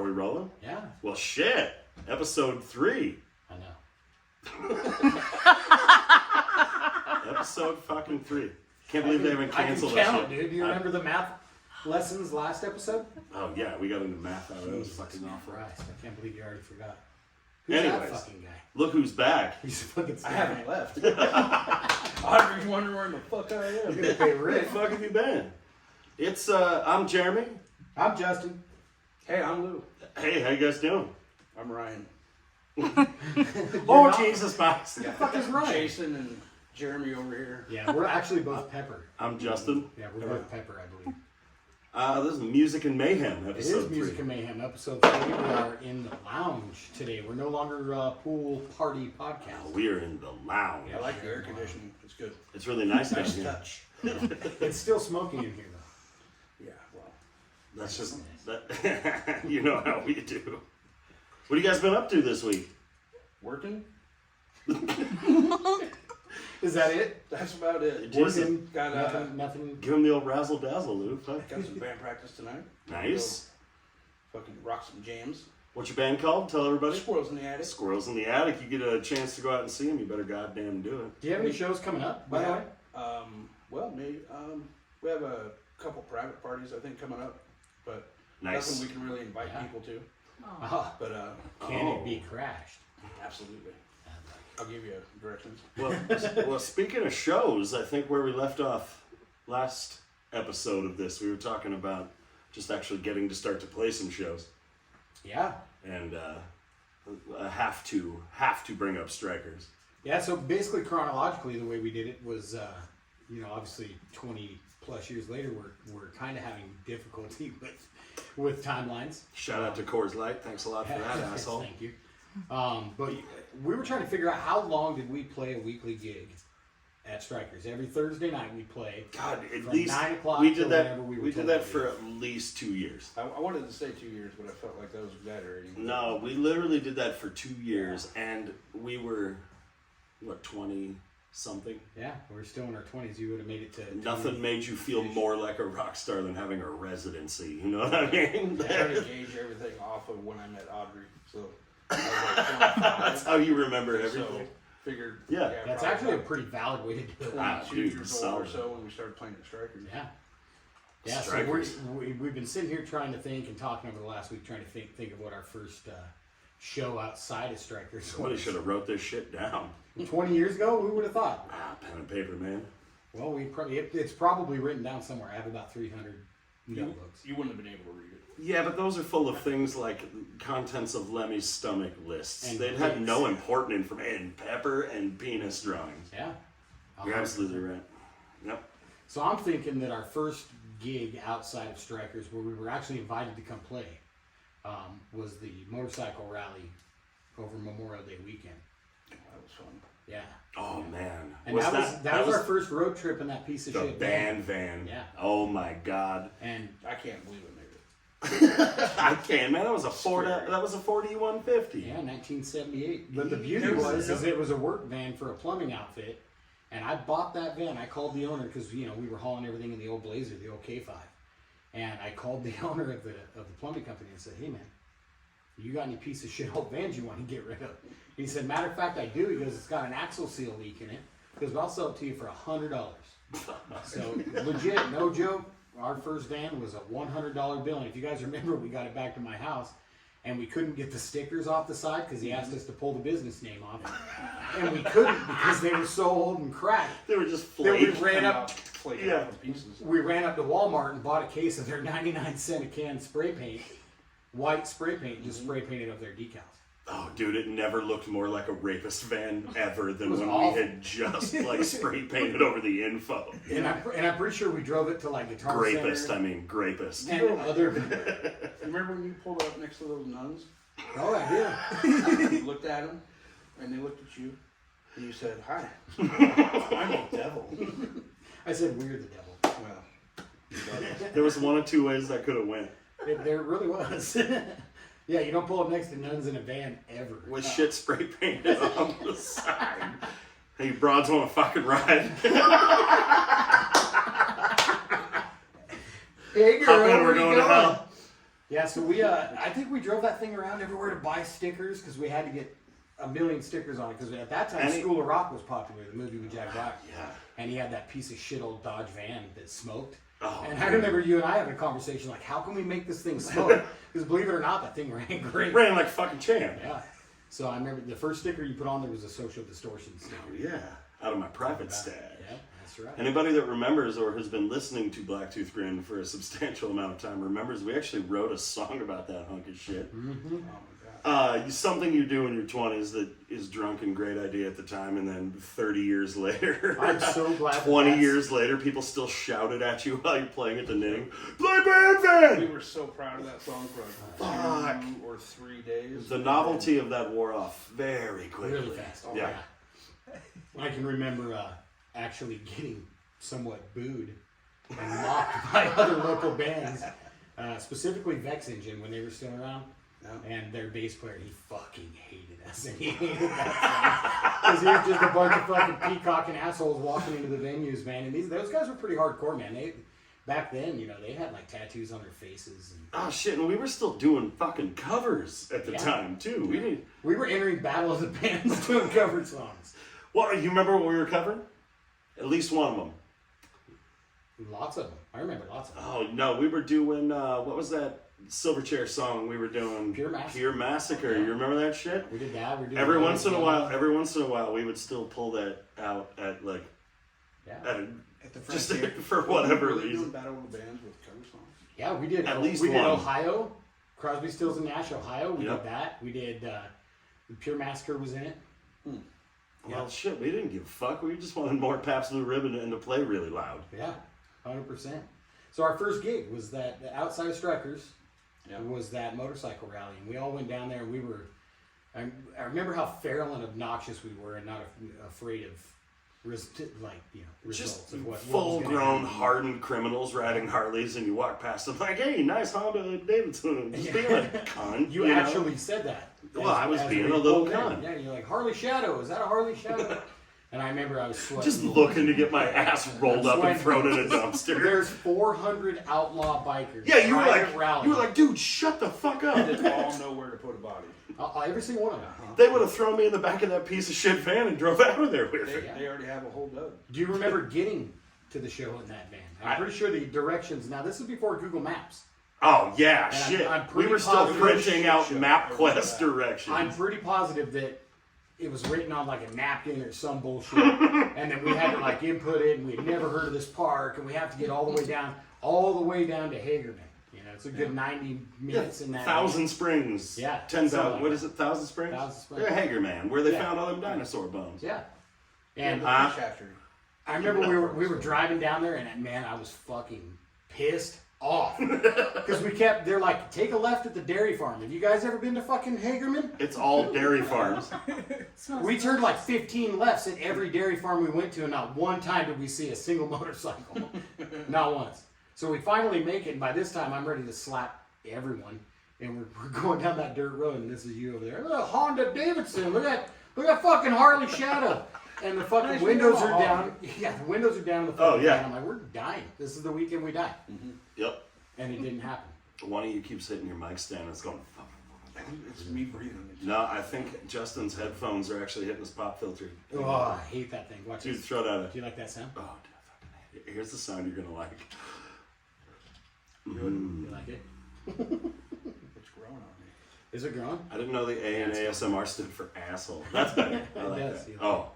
we rolling? Yeah. Well, shit. Episode 3. I know. Episode fucking 3. Can't believe they haven't canceled I can that count, shit. dude. Do you remember the math lessons last episode? Oh, yeah. We got into math out of it. It was fucking awful. Christ, I can't believe you already forgot. Who's Anyways, that fucking guy? look who's back. He's fucking I haven't left. Audrey's wondering where the fuck I am. gonna pay Where the rent. fuck have you been? It's, I'm Jeremy. I'm Justin. Hey, I'm Lou. Hey, how you guys doing? I'm Ryan. Oh, Jesus, Max. What the fuck is Ryan? Jason and Jeremy over here. Yeah, we're actually both Pepper. I'm Justin. Yeah, we're both Pepper, I believe. This is Music and Mayhem, It episode is Music 3. and Mayhem, episode 3. We are in the lounge today. We're no longer a pool party podcast. We are in the lounge. I like the air conditioning. It's good. It's really nice down Nice here. touch. It's still smoking in here, though. Yeah, well. That's just that. You know how we do. What have you guys been up to this week? Working? Is that it? That's about it. Working? Got Nothing. Give him the old razzle dazzle, Lou. Fuck. got some band practice tonight. Nice. Go fucking rock some jams. What's your band called? Tell everybody. Squirrels in the attic. Squirrels in the Attic. You get a chance to go out and see them, you better goddamn do it. Do you have any shows coming up, by the way? Well, maybe. We have a couple private parties, I think, coming up. But Nice. nothing we can really invite Yeah. people to. Oh, But can it be crashed? absolutely. I'll give you directions. Well, speaking of shows, I think where we left off last episode of this, we were talking about just actually getting to start to play some shows. Yeah. And have to bring up Strikers. Yeah, so basically chronologically the way we did it was, obviously 20 plus years later we're kind of having difficulty with timelines. Shout out to Coors Light. Thanks a lot for that, asshole. Thank you. But we were trying to figure out how long did we play a weekly gig at Strikers. Every Thursday night we play. God, at from least 9 o'clock we till did that. whenever we were We did told that to for do. at least 2 years. I wanted to say 2 years, but I felt like that was exaggerating. No, we literally did that for 2 years, and we were, 20 something. Yeah, we're still in our 20s. You would have made it to Nothing made you feel more like a rock star than having a residency. You know what I mean? I tried to gauge everything off of when I met Audrey. So I was like 25. That's how you remember So everything. figured. Yeah. That's probably actually a about pretty valid way to do it. 22 dude, years old or solid. so when we started playing at Strikers. Yeah. Yeah, so Strikers. we've been sitting here trying to think and talking over the last week, trying to think of what our first show outside of Strikers Somebody was. should have wrote this shit down. 20 years ago, who would have thought? Pen and paper, man. Well, it's probably written down somewhere. I have about 300 notebooks. You wouldn't have been able to read it. Yeah, but those are full of things like contents of Lemmy's stomach lists. And They'd have pics. no important information. Pepper and penis drawings. Yeah. You're absolutely right. Yep. So I'm thinking that our first gig outside of Strikers, where we were actually invited to come play, was the motorcycle rally over Memorial Day weekend. That was fun. Yeah. Oh man. And that was our first road trip in that piece of the shit band van. Yeah. Oh my god. And I can't believe it made it. I can't, man. That was a Ford 150. yeah, 1978. But the beauty There was was- is it was a work van for a plumbing outfit, and I bought that van. I called the owner because we were hauling everything in the old Blazer, the old K5, and I called the owner of the plumbing company and said, "Hey man, you got any piece of shit old vans you want to get rid of?" He said, "Matter of fact, I do." He goes, "It's got an axle seal leak in it." He goes, "But I'll sell it to you for $100." So legit, no joke. Our first van was a $100 bill, and if you guys remember, we got it back to my house, and we couldn't get the stickers off the side because he asked us to pull the business name off, and we couldn't because they were so old and cracked. They were just Then we flake. ran up. Flake Yeah. out in pieces. We ran up to Walmart and bought a case of their 99-cent a can spray paint, white spray paint, just spray painted up their decals. Oh, dude, it never looked more like a rapist van ever than was when awful. we had just spray painted over the info. And I'm pretty sure we drove it to like Guitar Grapist, Center I mean, grapist. and other. Remember when you pulled up next to those nuns? Oh, I did. You looked at them, and they looked at you, and you said, "Hi, I'm the devil." I said we're the devil. Well, There was one of two ways that could have went. There really was. Yeah, you don't pull up next to nuns in a van ever. With shit spray painted on the side. Hey, broads want to fucking ride? Hey Hop girl, in, where we're you going to hell. Yeah, so we, I think we drove that thing around everywhere to buy stickers because we had to get a million stickers on it because at that time School of Rock was popular, the movie with Jack Black. Yeah. And he had that piece of shit old Dodge van that smoked. Oh, and I remember you and I having a conversation like, how can we make this thing smoke? Because believe it or not, that thing ran great. Ran like fucking champ. Yeah. So I remember the first sticker you put on there was a social distortion sticker. Oh, yeah. Out of my private stash. Yeah, that's right. Anybody that remembers or has been listening to Blacktooth Grin for a substantial amount of time remembers we actually wrote a song about that hunk of shit. Mm-hmm. Oh my god. Something you do in your 20s that is drunk and great idea at the time, and then 30 years later, I'm so glad 20 that's... years later, people still shout it at you while you're playing at the knitting. Play Band Van! We were so proud of that song for Fuck. 2 or 3 days. The novelty of that wore off very quickly. Really fast. Oh, yeah. I can remember actually getting somewhat booed and mocked by other local bands, specifically Vex Engine when they were still around. Yeah. And their bass player, he fucking hated us. And he hated that song. Because he was just a bunch of fucking peacocking assholes walking into the venues, man. And those guys were pretty hardcore, man. Back then, they had like tattoos on their faces. And, Oh shit, and we were still doing fucking covers at the time too. We were entering Battle of the Bands doing cover songs. Well, you remember what we were covering? At least one of them. Lots of them. I remember lots of them. Oh no, we were doing what was that Silverchair song we were doing? Pure Massacre. Pure Massacre. Yeah. You remember that shit? We did that. We did Every once in a while, we would still pull that out at like, At the just Frontier. for whatever Were they reason. doing Battle of the Bands with cover songs? Yeah, we did. At least we did one. Ohio, Crosby, Stills and Nash, Ohio. We Yep. did that. We did Pure Massacre was in it. Well, shit, we didn't give a fuck. We just wanted more Pabst Blue Ribbon and to play really loud. Yeah, 100%. So our first gig was that outside of Strikers. Yeah. Was that motorcycle rally, and we all went down there. And we were. I remember how feral and obnoxious we were, and not afraid of results Just of what full-grown, hardened criminals riding Harleys, and you walk past them like, "Hey, nice Honda Davidson." Just being a cunt. You actually said that. Well, I was being we a little pulled in. cunt. Yeah, you're like, Harley Shadow. Is that a Harley Shadow? And I remember I was sweating. Just looking to get my ass rolled up and thrown in a dumpster. There's 400 outlaw bikers. Yeah, you were like, dude, shut the fuck up. They didn't all know where to put a body. Every single one of them. They would have thrown me in the back of that piece of shit van and drove out of there with me. They already have a whole dub. Do you remember getting to the show in that van? I'm pretty sure the directions. Now this is before Google Maps. Oh yeah, And shit. I'm We pretty were still positive- printing out Shit. MapQuest directions. I'm pretty positive that it was written on like a napkin or some bullshit, and then we had to like input it, and we'd never heard of this park, and we have to get all the way down to Heavirland. It's a good 90 minutes in that. Thousand Springs. Yeah. 10,000. What is it? Thousand Springs. Thousand Springs. Yeah, Hager Man, where they Yeah. found all them dinosaur bones. Yeah. And The fish hatchery. I remember we were driving down there, and man, I was fucking pissed off because they're like, take a left at the dairy farm. Have you guys ever been to fucking Hagerman? It's all dairy farms. We turned like 15 lefts at every dairy farm we went to, and not one time did we see a single motorcycle. Not once. So we finally make it, and by this time I'm ready to slap everyone, and we're going down that dirt road, and this is you over there. Look, Honda Davidson. Look at fucking Harley Shadow. And the fucking Nice windows window. are down. Yeah, the windows are down in the fucking yeah. van. I'm like, we're dying. This is the weekend we die. Yep. And it didn't happen. One of you keeps hitting your mic stand and it's going, I think it's me breathing. no, I think Justin's headphones are actually hitting his pop filter. Oh, I hate that thing. Watch Dude, this. throw that. Do you like that sound? Oh, dude, I fucking hate it. Here's the sound you're going to like. You like it? It's growing on me. Is it growing? I didn't know the A in ASMR stood for asshole. That's better. I like does, that. yeah. Oh.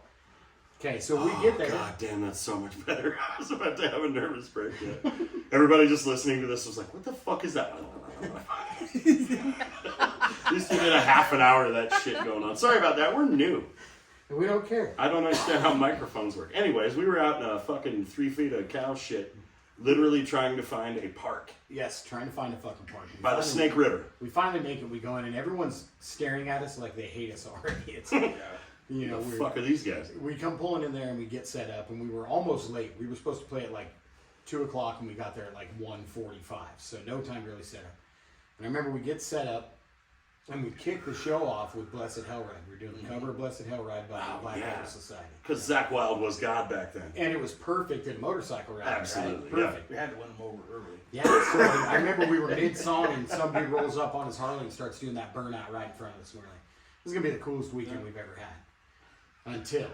Okay, so we get there. God damn, that's so much better. I was about to have a nervous breakdown. Everybody just listening to this was like, what the fuck is that? At least we did a half an hour of that shit going on. Sorry about that. We're new. We don't care. I don't understand how microphones work. Anyways, we were out in a fucking 3 feet of cow shit, literally trying to find a park Yes, trying to find a fucking park. by the Snake River. We finally make it. We go in, and everyone's staring at us like they hate us already. It's, Yeah. The fuck are these guys? we come pulling in there, and we get set up, and we were almost late. We were supposed to play at like 2 o'clock, and we got there at like 1:45, so no time to really set up. And I remember we get set up, And we kicked the show off with Blessed Hell Ride. We were doing the cover of Blessed Hell Ride by the Black Metal Society. Because Zakk Wylde was God back then. And it was perfect at motorcycle riding. Absolutely, right? Perfect. We had to win them over early. Yeah, so I remember we were mid-song and some dude rolls up on his Harley and starts doing that burnout right in front of us. And we're like, this is going to be the coolest weekend we've ever had. Until.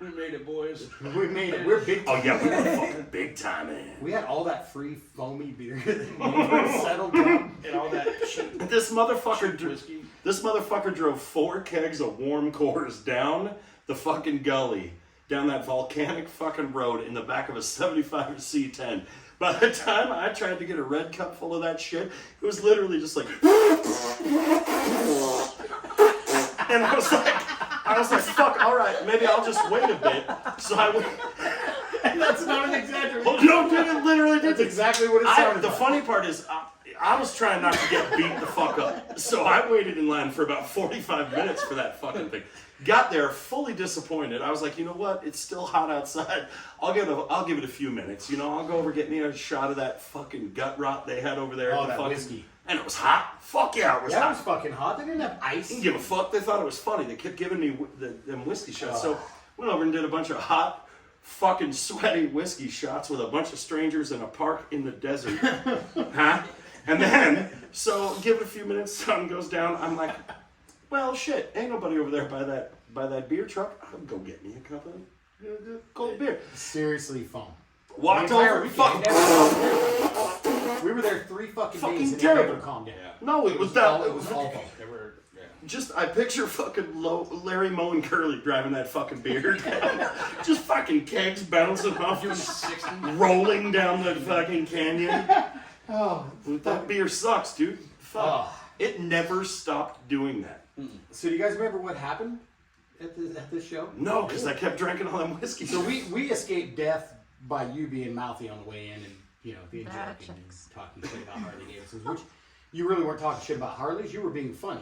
We made it, boys. We made it. We're big time. Oh, yeah, we were fucking big time, man. We had all that free foamy beer that we settled down. And all that cheap This motherfucker, whiskey. this motherfucker drove 4 kegs of warm cores down the fucking gully, down that volcanic fucking road in the back of a 75 C10. By the time I tried to get a red cup full of that shit, it was literally just like, and I was like, fuck, all right, maybe I'll just wait a bit. So I went. And that's not an exaggeration. Oh, no, dude, it literally did. That's exactly what it sounded The like. funny part is, I was trying not to get beat the fuck up. So I waited in line for about 45 minutes for that fucking thing. Got there fully disappointed. I was like, you know what? It's still hot outside. I'll give it a few minutes. You know, I'll go over get me a shot of that fucking gut rot they had over there. Oh, the that fucking, whiskey. And it was hot. Fuck yeah, it was Yeah, hot. it was fucking hot. They didn't have ice. Didn't give a fuck. They thought it was funny. They kept giving me them whiskey shots. So went over and did a bunch of hot, fucking sweaty whiskey shots with a bunch of strangers in a park in the desert. Huh? And then, so give it a few minutes, sun goes down. I'm like, well, shit, ain't nobody over there by that beer truck. I'll go get me a cup of cold beer. Seriously fun. Walked The entire over, weekend, fucking, we were there 3 fucking days and it terrible. never calmed down. no, it was that. It was awful. They were, yeah. Just, I picture fucking Larry Moe and Curly driving that fucking beer down. Just fucking kegs bouncing off, rolling down the fucking canyon. Oh, That beer sucks, dude. Fuck. Oh. It never stopped doing that. So do you guys remember what happened at this show? No, because I kept drinking all them whiskey. So we escaped death by you being mouthy on the way in and, you know, being Bad joking and chicks. talking shit about Harley Davidsons, which you really weren't talking shit about Harleys, you were being funny.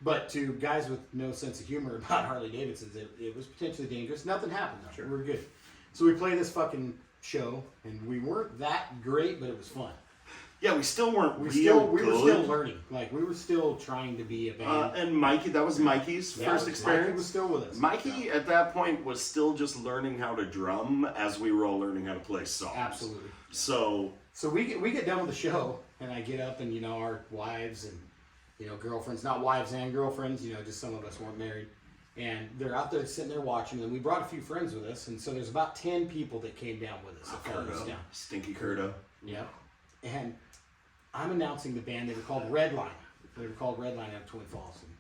But to guys with no sense of humor about Harley Davidsons, it was potentially dangerous. Nothing happened though. Sure. We were good. So we played this fucking show and we weren't that great, but it was fun. Yeah, we still weren't We real were good. still learning. Like we were still trying to be a band. And Mikey, that was Mikey's Yeah, first experience. Mikey was still with us. Mikey, at that point, was still just learning how to drum as we were all learning how to play songs. Absolutely. So we get done with the show, and I get up, and you know our wives and you know girlfriends, not wives and girlfriends, you know just some of us weren't married, and they're out there sitting there watching. And we brought a few friends with us, and so there's about 10 people that came down with us. That followed us Curdo, down. Stinky Curdo. Yep. And I'm announcing the band. They were called Redline. They were called Redline out of Twin Falls. And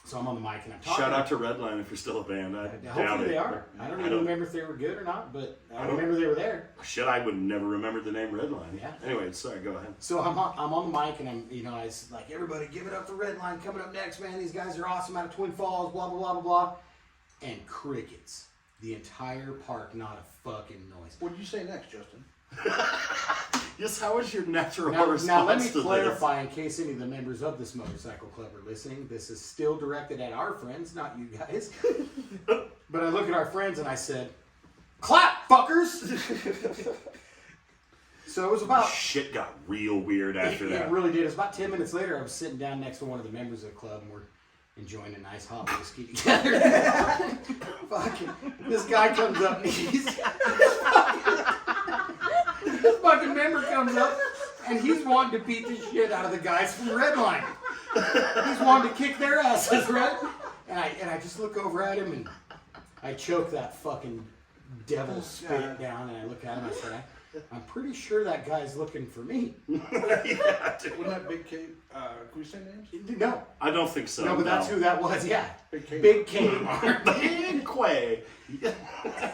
so I'm on the mic and I'm talking. Shout out to Redline if you're still a band. I doubt Hopefully it. they are. I don't even remember if they were good or not, but I remember they were there. Shit, I would never remember the name Redline. Yeah. Anyway, sorry, go ahead. So I'm on the mic and I'm, you know, I was like, everybody give it up for Redline coming up next, man. These guys are awesome out of Twin Falls, blah, blah, blah, blah, blah. And crickets. The entire park, not a fucking noise. What did you say next, Justin? Yes, how was your natural Now response let me to this? clarify in case any of the members of this motorcycle club are listening. This is still directed at our friends, not you guys. But I look at our friends and I said, clap, fuckers! So it was about... Shit got real weird after that. It really did. It was about 10 minutes later, I was sitting down next to one of the members of the club and we're enjoying a nice hot whiskey together. Fucking, this guy comes up and he's... This fucking member comes up and he's wanting to beat the shit out of the guys from Redline. He's wanting to kick their asses, right? And I just look over at him and I choke that fucking devil spit down and I look at him and I said, I'm pretty sure that guy's looking for me. Yeah, dude. Wasn't that Big K? Can we say names? No. I don't think so. No, but that's who that was, yeah. Big K. Big K. Big Quay.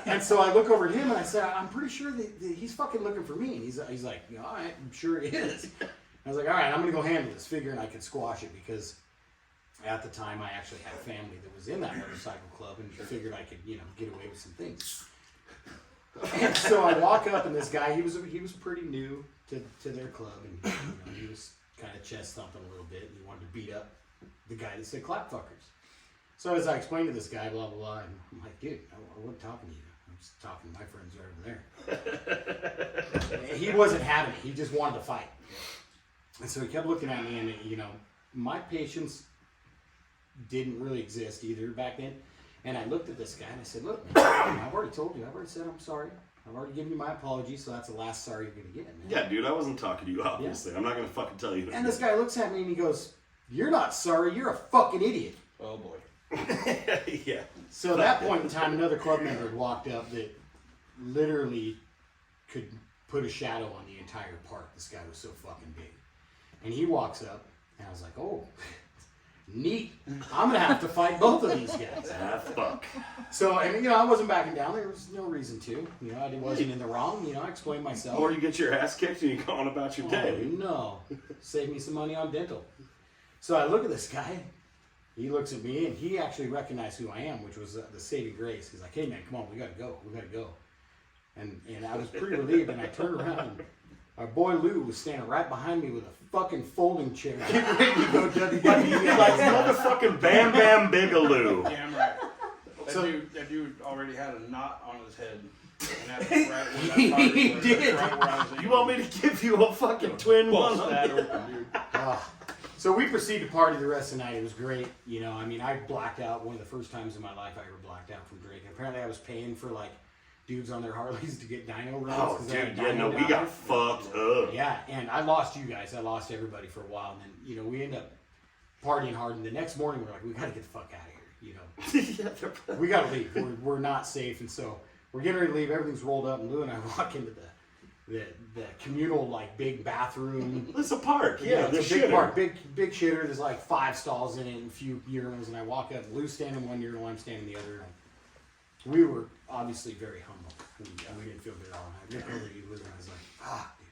And so I look over at him and I said, I'm pretty sure that he's fucking looking for me. And he's like, all right, I'm sure he is. I was like, all right, I'm going to go handle this, figuring I could squash it because at the time I actually had family that was in that motorcycle club and figured I could, you know, get away with some things. And so I walk up and this guy, he was pretty new to their club and you know, he was kind of chest thumping a little bit and he wanted to beat up the guy that said clap fuckers. So as I explained to this guy, blah, blah, blah, and I'm like, dude, I wasn't talking to you. I'm just talking to my friends right over there. He wasn't having it. He just wanted to fight. And so he kept looking at me and, you know, my patience didn't really exist either back then. And I looked at this guy and I said, look, man, I've already told you. I've already said I'm sorry. I've already given you my apology, so that's the last sorry you're going to get, man. Yeah, dude, I wasn't talking to you, obviously. Yeah. I'm not going to fucking tell you. And this guy looks at me and he goes, you're not sorry. You're a fucking idiot. Oh, boy. Yeah. So at that point in time, another club member had walked up that literally could put a shadow on the entire park. This guy was so fucking big. And he walks up, and I was like, oh, neat. I'm going to have to fight both of these guys. Ah, fuck. So, and you know, I wasn't backing down. There was no reason to. You know, I wasn't in the wrong. You know, I explained myself. Or you get your ass kicked and you go on about your day. Oh, no. Save me some money on dental. So I look at this guy. He looks at me, and he actually recognized who I am, which was the saving grace. He's like, hey, man, come on, we got to go. We got to go. And I was pretty relieved, and I turned around, and our boy Lou was standing right behind me with a fucking folding chair, getting ready to go WWE. Like motherfucking Bam Bam Bigelow. Damn right. That dude already had a knot on his head. And that's right where that part He was. did. Right where I was You want me to give you a fucking twin one? bust that open, dude. So we proceeded to party the rest of the night. It was great. You know, I mean, I blacked out. One of the first times in my life I ever blacked out from drinking. Apparently I was paying for, like, dudes on their Harleys to get dyno runs. Oh, dude, yeah, no, we got fucked up. Yeah, and I lost you guys. I lost everybody for a while. And then, you know, we ended up partying hard. And the next morning we're like, we got to get the fuck out of here, you know. We got to leave. We're not safe. And so we're getting ready to leave. Everything's rolled up. And Lou and I walk into the communal, like, big bathroom. It's a park, yeah. It's a big park, big shitter. There's like 5 stalls in it and a few urinals. And I walk up, Lou's standing in one urinal, I'm standing in the other. And we were obviously very humble. We didn't feel good at all. And I looked over at you, Lou, and I was like, fuck, dude.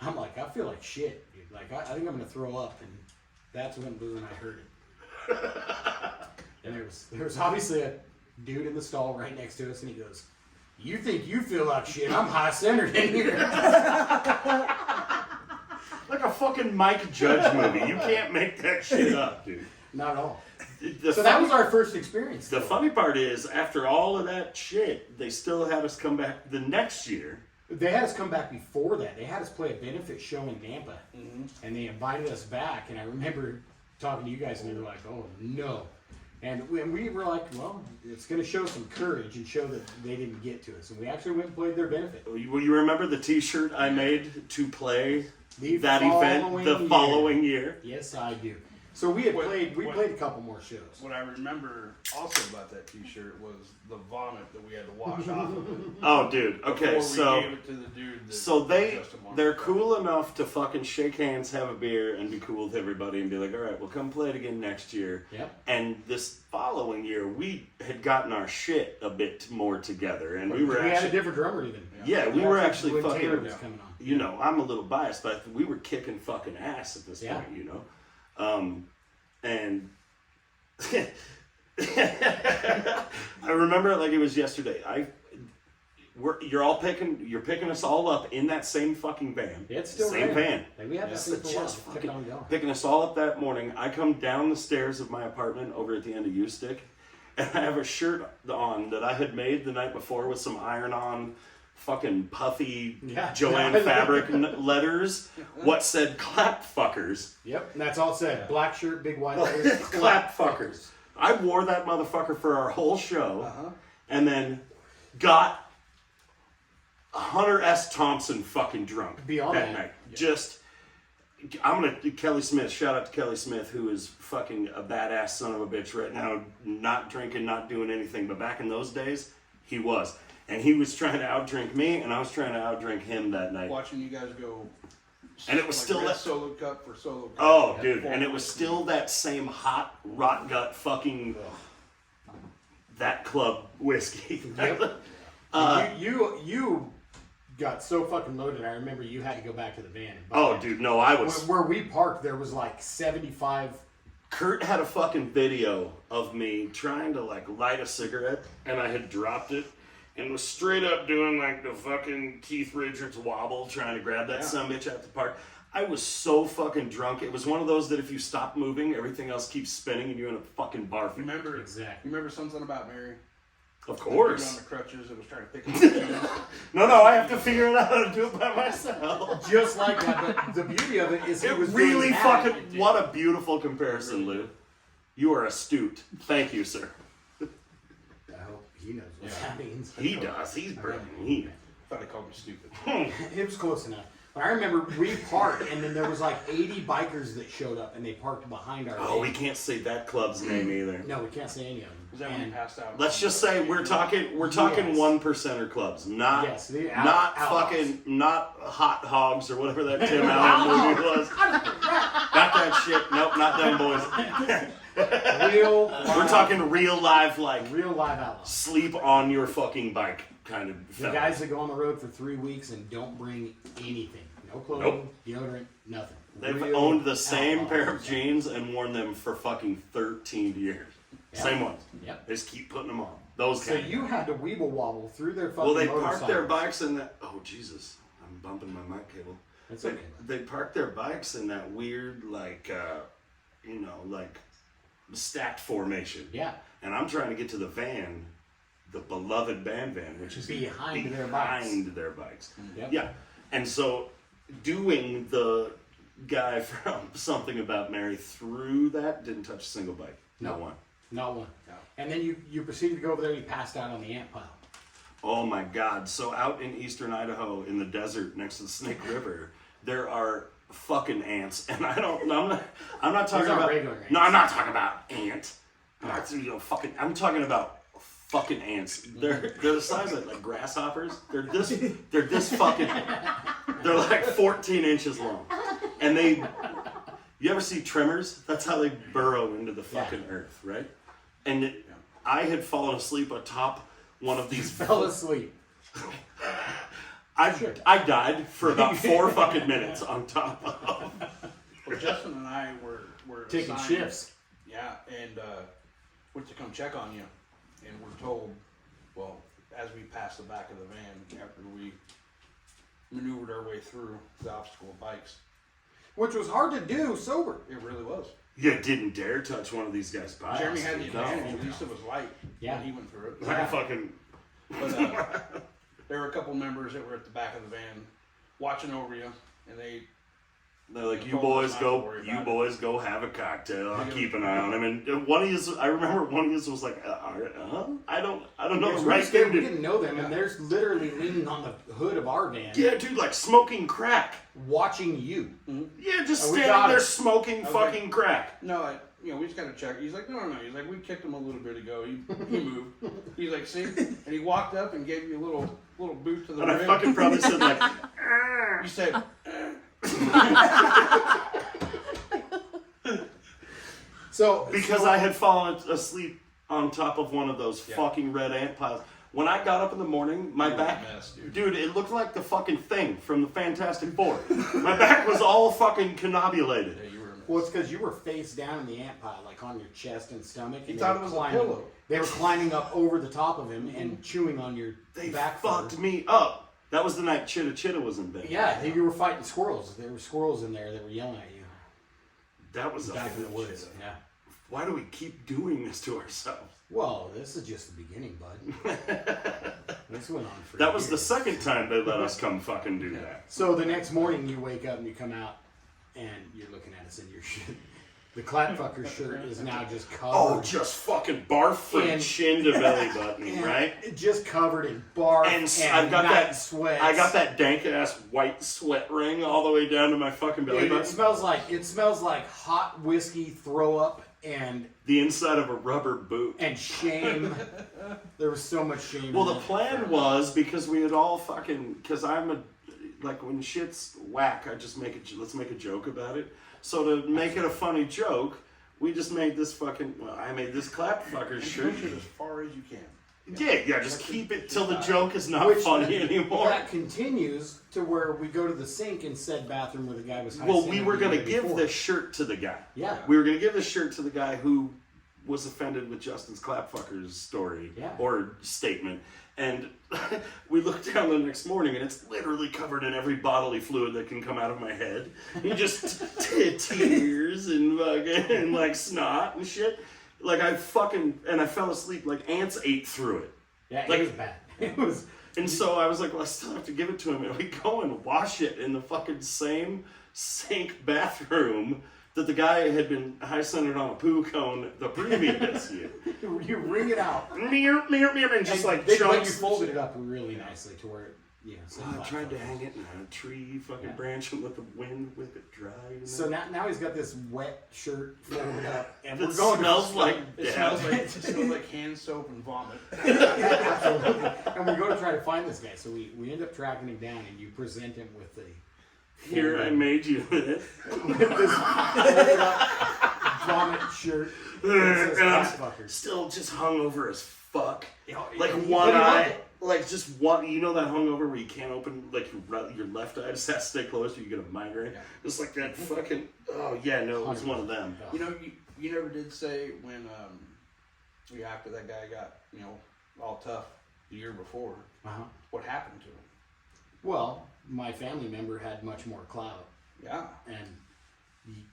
I'm like, I feel like shit, dude. Like, I think I'm going to throw up. And that's when Lou and I heard it. And there was obviously a dude in the stall right next to us, and he goes, you think you feel like shit? I'm high-centered in here. Like a fucking Mike Judge movie. You can't make that shit up, dude. Not at all. So that was our first experience. The funny part is, after all of that shit, they still had us come back the next year. They had us come back before that. They had us play a benefit show in Nampa. Mm-hmm. And they invited us back. And I remember talking to you guys, and they were like, oh, no. And we were like, well, it's going to show some courage and show that they didn't get to us. And we actually went and played their benefit. Well, you remember the T-shirt I made to play that following event the following year? Yes, I do. So we played a couple more shows. What I remember also about that T-shirt was the vomit that we had to wash off of it. Oh, dude. Okay, Before we gave it to the dude that they're cool enough to fucking shake hands, have a beer, and be cool with everybody, and be like, all right, we'll come play it again next year. Yep. And this following year, we had gotten our shit a bit more together, and we had a different drummer even. Yeah, we were actually when fucking. Taylor was coming on. You know, I'm a little biased, but we were kicking fucking ass at this point. You know. And I remember it like it was yesterday. You're picking us all up in that same fucking van. It's still same van. Like we had Just fucking on going. Picking us all up that morning. I come down the stairs of my apartment over at the end of U-Stick, and I have a shirt on that I had made the night before with some iron-on fucking puffy Joanne fabric letters. What said clap fuckers. Yep, and that's all it said. Black shirt, big white letters. Clap fuckers. I wore that motherfucker for our whole show, and then got Hunter S. Thompson fucking drunk Beyond that night. Yeah. I'm gonna Kelly Smith. Shout out to Kelly Smith, who is fucking a badass son of a bitch right now. Not drinking, not doing anything. But back in those days, he was. And he was trying to outdrink me, and I was trying to outdrink him that night. Watching you guys go, and it was like still that solo cup for solo cup. Oh, dude, and it was still that same hot rot gut fucking that club whiskey. Yep. You got so fucking loaded. I remember you had to go back to the van. And dude, no, I was where we parked. There was like 75. Kurt had a fucking video of me trying to like light a cigarette, and I had dropped it. And was straight up doing like the fucking Keith Richards wobble, trying to grab that sumbitch at the park. I was so fucking drunk. It was one of those that if you stop moving, everything else keeps spinning and you end up fucking barfing. Remember exactly. Remember something about Mary? Of course. On the crutches, it was trying to pick up the No, I have to figure it out how to do it by myself. Just like that, but the beauty of it is it was really fucking. What a beautiful comparison, Lou. You are astute. Thank you, sir. I hope he knows what that means. He does. He's brilliant. He. I thought he called me stupid. It was close enough. But I remember we parked, and then there was like 80 bikers that showed up, and they parked behind our Oh, van. we can't say that club's name either. No, we can't say any of them. Was that when he passed out? Let's just say we're talking Yes. 1%er clubs, not Yes, the not outlaws. fucking not hot hogs or whatever that Tim Allen movie was. Got that shit? Nope, not them boys. Real We're talking real live, like real live outlaws. sleep on your fucking bike kind of The fellas. guys that go on the road for 3 weeks and don't bring anything. No clothing, deodorant, nothing. They've Real owned the same outlaws. pair of jeans and worn them for fucking 13 years. Yep. Same ones. Yep. They just keep putting them on. Those So kind. you had to weeble wobble through their fucking Well, they motorcycles. park their bikes in that. Oh Jesus! I'm bumping my mic cable. That's okay. They park their bikes in that weird, like, like stacked formation. Yeah. And I'm trying to get to the van, the beloved band van, which is Behind their bikes. behind their bikes. Yep. Yeah. And so, doing the guy from Something About Mary through that didn't touch a single bike. No. Not one. Not one. No. And then you proceeded to go over there and you passed out on the ant pile. Oh my God! So out in eastern Idaho, in the desert next to the Snake River, there are fucking ants, and I'm not talking These aren't about regular ants. No, I'm not talking about ant. I'm talking about fucking ants. They're the size of like grasshoppers. They're this fucking. They're like 14 inches long, and they. You ever see Tremors? That's how they burrow into the fucking earth, right? And I had fallen asleep atop one of these. Fell asleep. I died for about 4 fucking minutes on top of. Well, Justin and I were Taking assigned- shifts. Yeah, and went to come check on you, and we're told, well, as we passed the back of the van, after we maneuvered our way through the obstacle of bikes, Which was hard to do sober. it really was. You didn't dare touch one of these guys' bikes. Jeremy had the No. advantage. At least it was light. Yeah. when he went through it. Like a fucking. But there were a couple members that were at the back of the van watching over you, and They're like, Yeah, you told us boys not to go, worry you about it." boys go have a cocktail. I'll Yeah. keep an eye on him. And one of you, I remember one of you was like, I don't know Because the we right thing to. didn't know them, and there's literally leaning on the hood of our van, Yeah, dude, like smoking crack. watching you. Yeah, just Oh, we standing got there it. smoking fucking crack. no, we just gotta check. He's like, no. He's like, we kicked him a little bit ago. He moved. He's like, see, and he walked up and gave you a little boot to the And I rib. fucking probably said like, You said, So because I had fallen asleep on top of one of those Yeah. fucking red ant piles. When I got up in the morning, my You were a back, mess, dude. dude, it looked like the fucking Thing from the Fantastic Four. My back was all fucking connobulated. yeah, you were a mess. Well, it's because you were face down in the ant pile, like on your chest and stomach. He And thought they it were was a climbing, pillow. They were climbing up over the top of him and chewing on your They back. fucked fur. me up. That was the night Chitta was in bed. Yeah, you were fighting squirrels. There were squirrels in there that were yelling at you. That was Back in the a woods. Yeah. Why do we keep doing this to ourselves? Well, this is just the beginning, bud. This went on for That was the years. second time they let us come fucking do that. So the next morning you wake up and you come out and you're looking at us in your shit. The clapfucker shirt is now just covered. Oh, just fucking barf from And- chin to belly button, and right? Just covered in barf And and I've got night that sweats. I got that dank ass white sweat ring all the way down to my fucking belly Dude, it button. smells like hot whiskey, throw up, and The inside of a rubber boot. shame. There was so much shame. Well, in the it. plan was because we had all fucking because like when shit's whack, I just let's make a joke about it. So to make it a funny joke, we just made this I made this clapfucker And shirt. push it as far as you can. Yeah, just keep it till the joke is not Which- funny anymore. That continues to where we go to the sink in said bathroom where the guy was. Well, we were going gonna give this shirt to the guy. Yeah. We were gonna give this shirt to the guy who was offended with Justin's clapfucker's story Yeah. or statement. And we looked down the next morning and it's literally covered in every bodily fluid that can come out of my head. And just tears and fucking and like snot and shit. Like I fell asleep like ants ate through it. Yeah, like- it was bad. It was. And so I was like, well, I still have to give it to him. And we go and wash it in the fucking same sink bathroom that the guy had been high-centered on a poo cone the previous year. You wring it out. And just like But you chunks. folded it up really nicely to where, so I tried to hang it in a tree fucking branch and let the wind whip it dry. So now he's got this wet shirt folded up, and It we're going smells to, like It death. smells like hand soap and vomit. Absolutely. And we go to try to find this guy. So we end up tracking him down, and you present him with the Here, I made you this. with this folded up vomit shirt. It says, And I'm "Cockfuckers." still just hungover as fuck. Like But one he loved eye, it. like just one. You know that hungover where you can't open, like your left eye just has to stay closed or you get a migraine. Yeah. Just like that fucking. Oh yeah, no, it was one of them. You know, you never did say when after that guy got all tough the year before. What happened to him? Well, my family member had much more clout, Yeah, and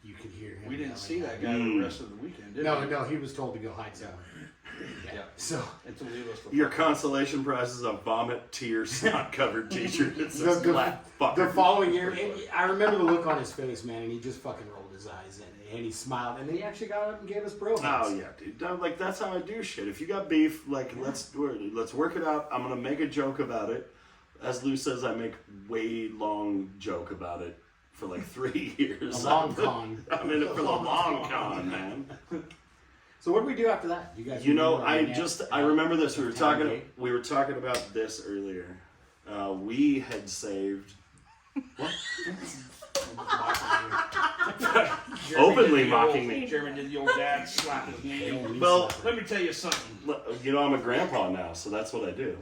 you could hear him. we didn't yelling see at that him. guy the rest of the weekend, did we? No, he was told to go hide somewhere. Yeah. So Until he was Your consolation prize is a vomit, tear, snot covered T-shirt. It says The- flat fucker. the following year, and I remember the look on his face, man, and he just fucking rolled his eyes and he smiled, and then he actually got up and gave us bro hugs. Oh yeah, dude. Like that's how I do shit. If you got beef, like let's work it out. I'm gonna make a joke about it. As Lou says, I make way long joke about it for like 3 years. A long con. I'm in it for the long con, man. So what do we do after that? You guys? You know, remember I remember this. We Town were talking about this earlier. We had saved. What? Openly mocking me. Jeremy did the old dad slap his knee. Well, Let me tell you something. You know, I'm a grandpa now, so that's what I do.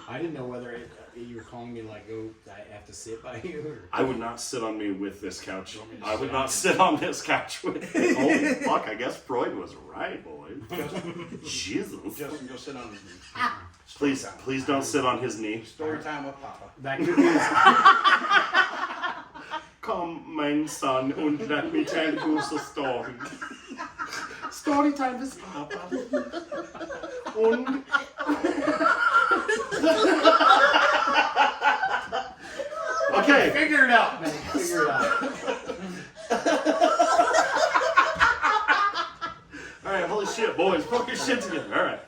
I didn't know whether you were calling me like, oh, I have to sit by you. Or... I would not sit on me with this couch. I would not sit on this couch with. Holy fuck! I guess Freud was right, boy. Jesus. Justin, go sit on his knee. Please don't sit on his knee. Story time with Papa. That could be. Come, mein son, und let me tell you a story. Story time with Papa. Und okay. Figure it out, man. Figure it out. All right, holy shit, boys, put your shit together. All right.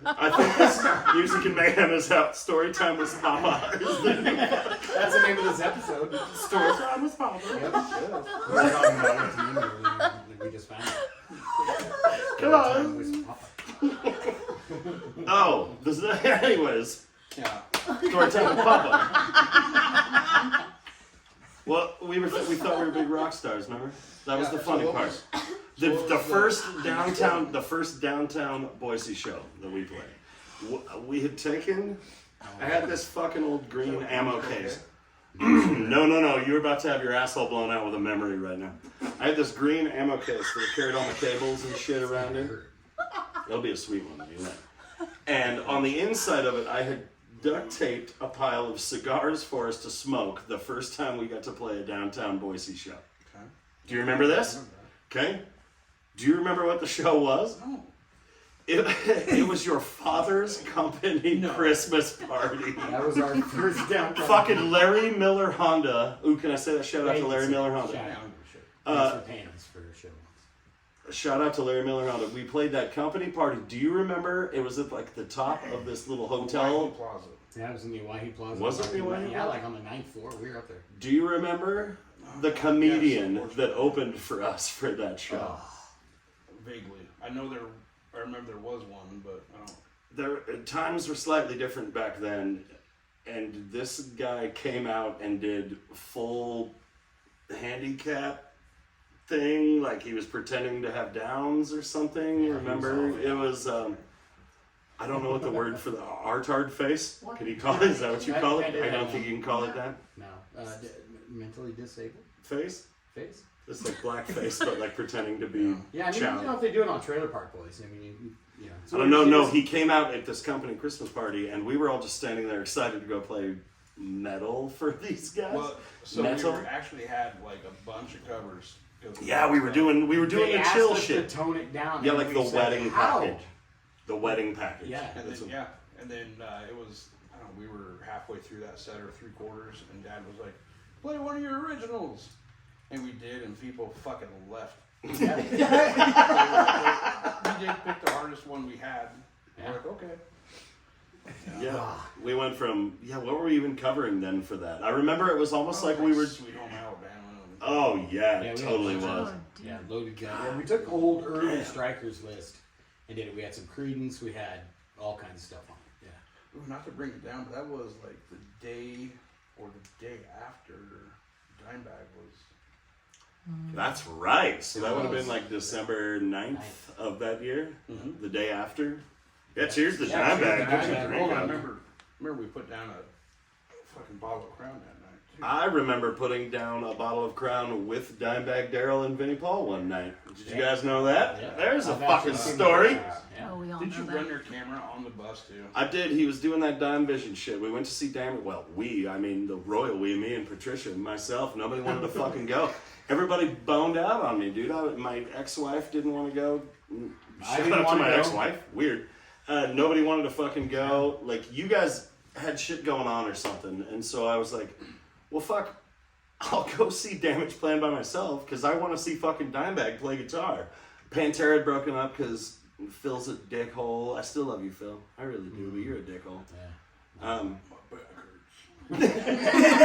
I think this Music and Mayhem is out. Story time with Papa. That's the name of this episode. Story time with Papa. We were talking about it to you earlier, and we just found it. Come on. Oh, anyways. Yeah. Story time with Papa. Well, we thought we were big rock stars, remember? That was the funny part. The first downtown Boise show that we played. We had taken. I had this fucking old green ammo case. No. You're about to have your asshole blown out with a memory right now. I had this green ammo case that carried all my cables and shit around it. It'll be a sweet one, you know. And on the inside of it, I had duct taped a pile of cigars for us to smoke the first time we got to play a downtown Boise show. Okay. Do you remember this? Okay. Do you remember what the show was? No. It was your father's company Christmas party. That was our first downtown. Fucking Larry Miller Honda. Ooh, can I say that? Shout out to Larry Miller Honda. Shout out. Yeah, Thanks for paying us for a show. Shout out to Larry Miller Honda. We played that company party. Do you remember? It was at like the top of this little hotel. Plaza. Yeah, it was in the Oahe Plaza. Was it the Oahe Yeah, Plaza? like on the 9th floor. We were up there. Do you remember the comedian Yes, that opened for us for that show? Vaguely. I remember there was one, but I don't. Times were slightly different back then, and this guy came out and did full handicap thing, like he was pretending to have Downs or something. Yeah, remember? It was I don't know what the word for the artard face. Can you call it? Is that what you call it? I don't think you can call it that. No. Mentally disabled Face? face? It's like black face, but like pretending to be. Yeah, I mean, chow. you know if they do it on Trailer Park Boys. I mean, you know. I don't know. No, he came out at this company Christmas party, and we were all just standing there excited to go play metal for these guys. Well, so Metal? we actually had like a bunch of covers. Yeah, we were doing They the asked chill us shit. to tone it down. Yeah, and like we the said, wedding "How?" package. The wedding package. Yeah. And That's then, what- and then it was, I don't know, we were halfway through that set or 3/4, and Dad was like, play one of your originals. And we did, and people fucking left. Yeah. We did pick the hardest one we had. Yeah. We're like, okay. Yeah, we went from what were we even covering then for that? I remember it was almost like we were. Sweet Home Alabama. Oh yeah, Yeah, it we totally had- was. Yeah, loaded gun. Yeah, we took old early Damn. strikers list and did it. We had some Credence. We had all kinds of stuff on it. Yeah. Ooh, not to bring it down, but that was like the day or the day after Dimebag was. That's right. So that would have was. been like December 9th of that year, Mhm. the day after. Yeah, cheers to Yeah, cheers to Dimebag. Get your Dimebag. drink Hold on, up. remember we put down a fucking bottle of Crown that night. Too. I remember putting down a bottle of Crown with Dimebag Daryl and Vinnie Paul one night. Did you guys know that? Yeah. There's a I've actually fucking seen story. that. Yeah. Oh, we all Did know you that. run your camera on the bus too? I did. He was doing that Dime Vision shit. We went to see Dime. Well, I mean the royal we, me and Patricia and myself. Nobody wanted to fucking go. Everybody boned out on me, dude. My ex-wife didn't want to go. I Shout didn't out to wanna my go. ex-wife. Weird. Nobody wanted to fucking go. Like, you guys had shit going on or something. And so I was like, well, fuck. I'll go see Damage Plan by myself because I want to see fucking Dimebag play guitar. Pantera had broken up because Phil's a dickhole. I still love you, Phil. I really do, but you're a dickhole. Yeah. My back hurts.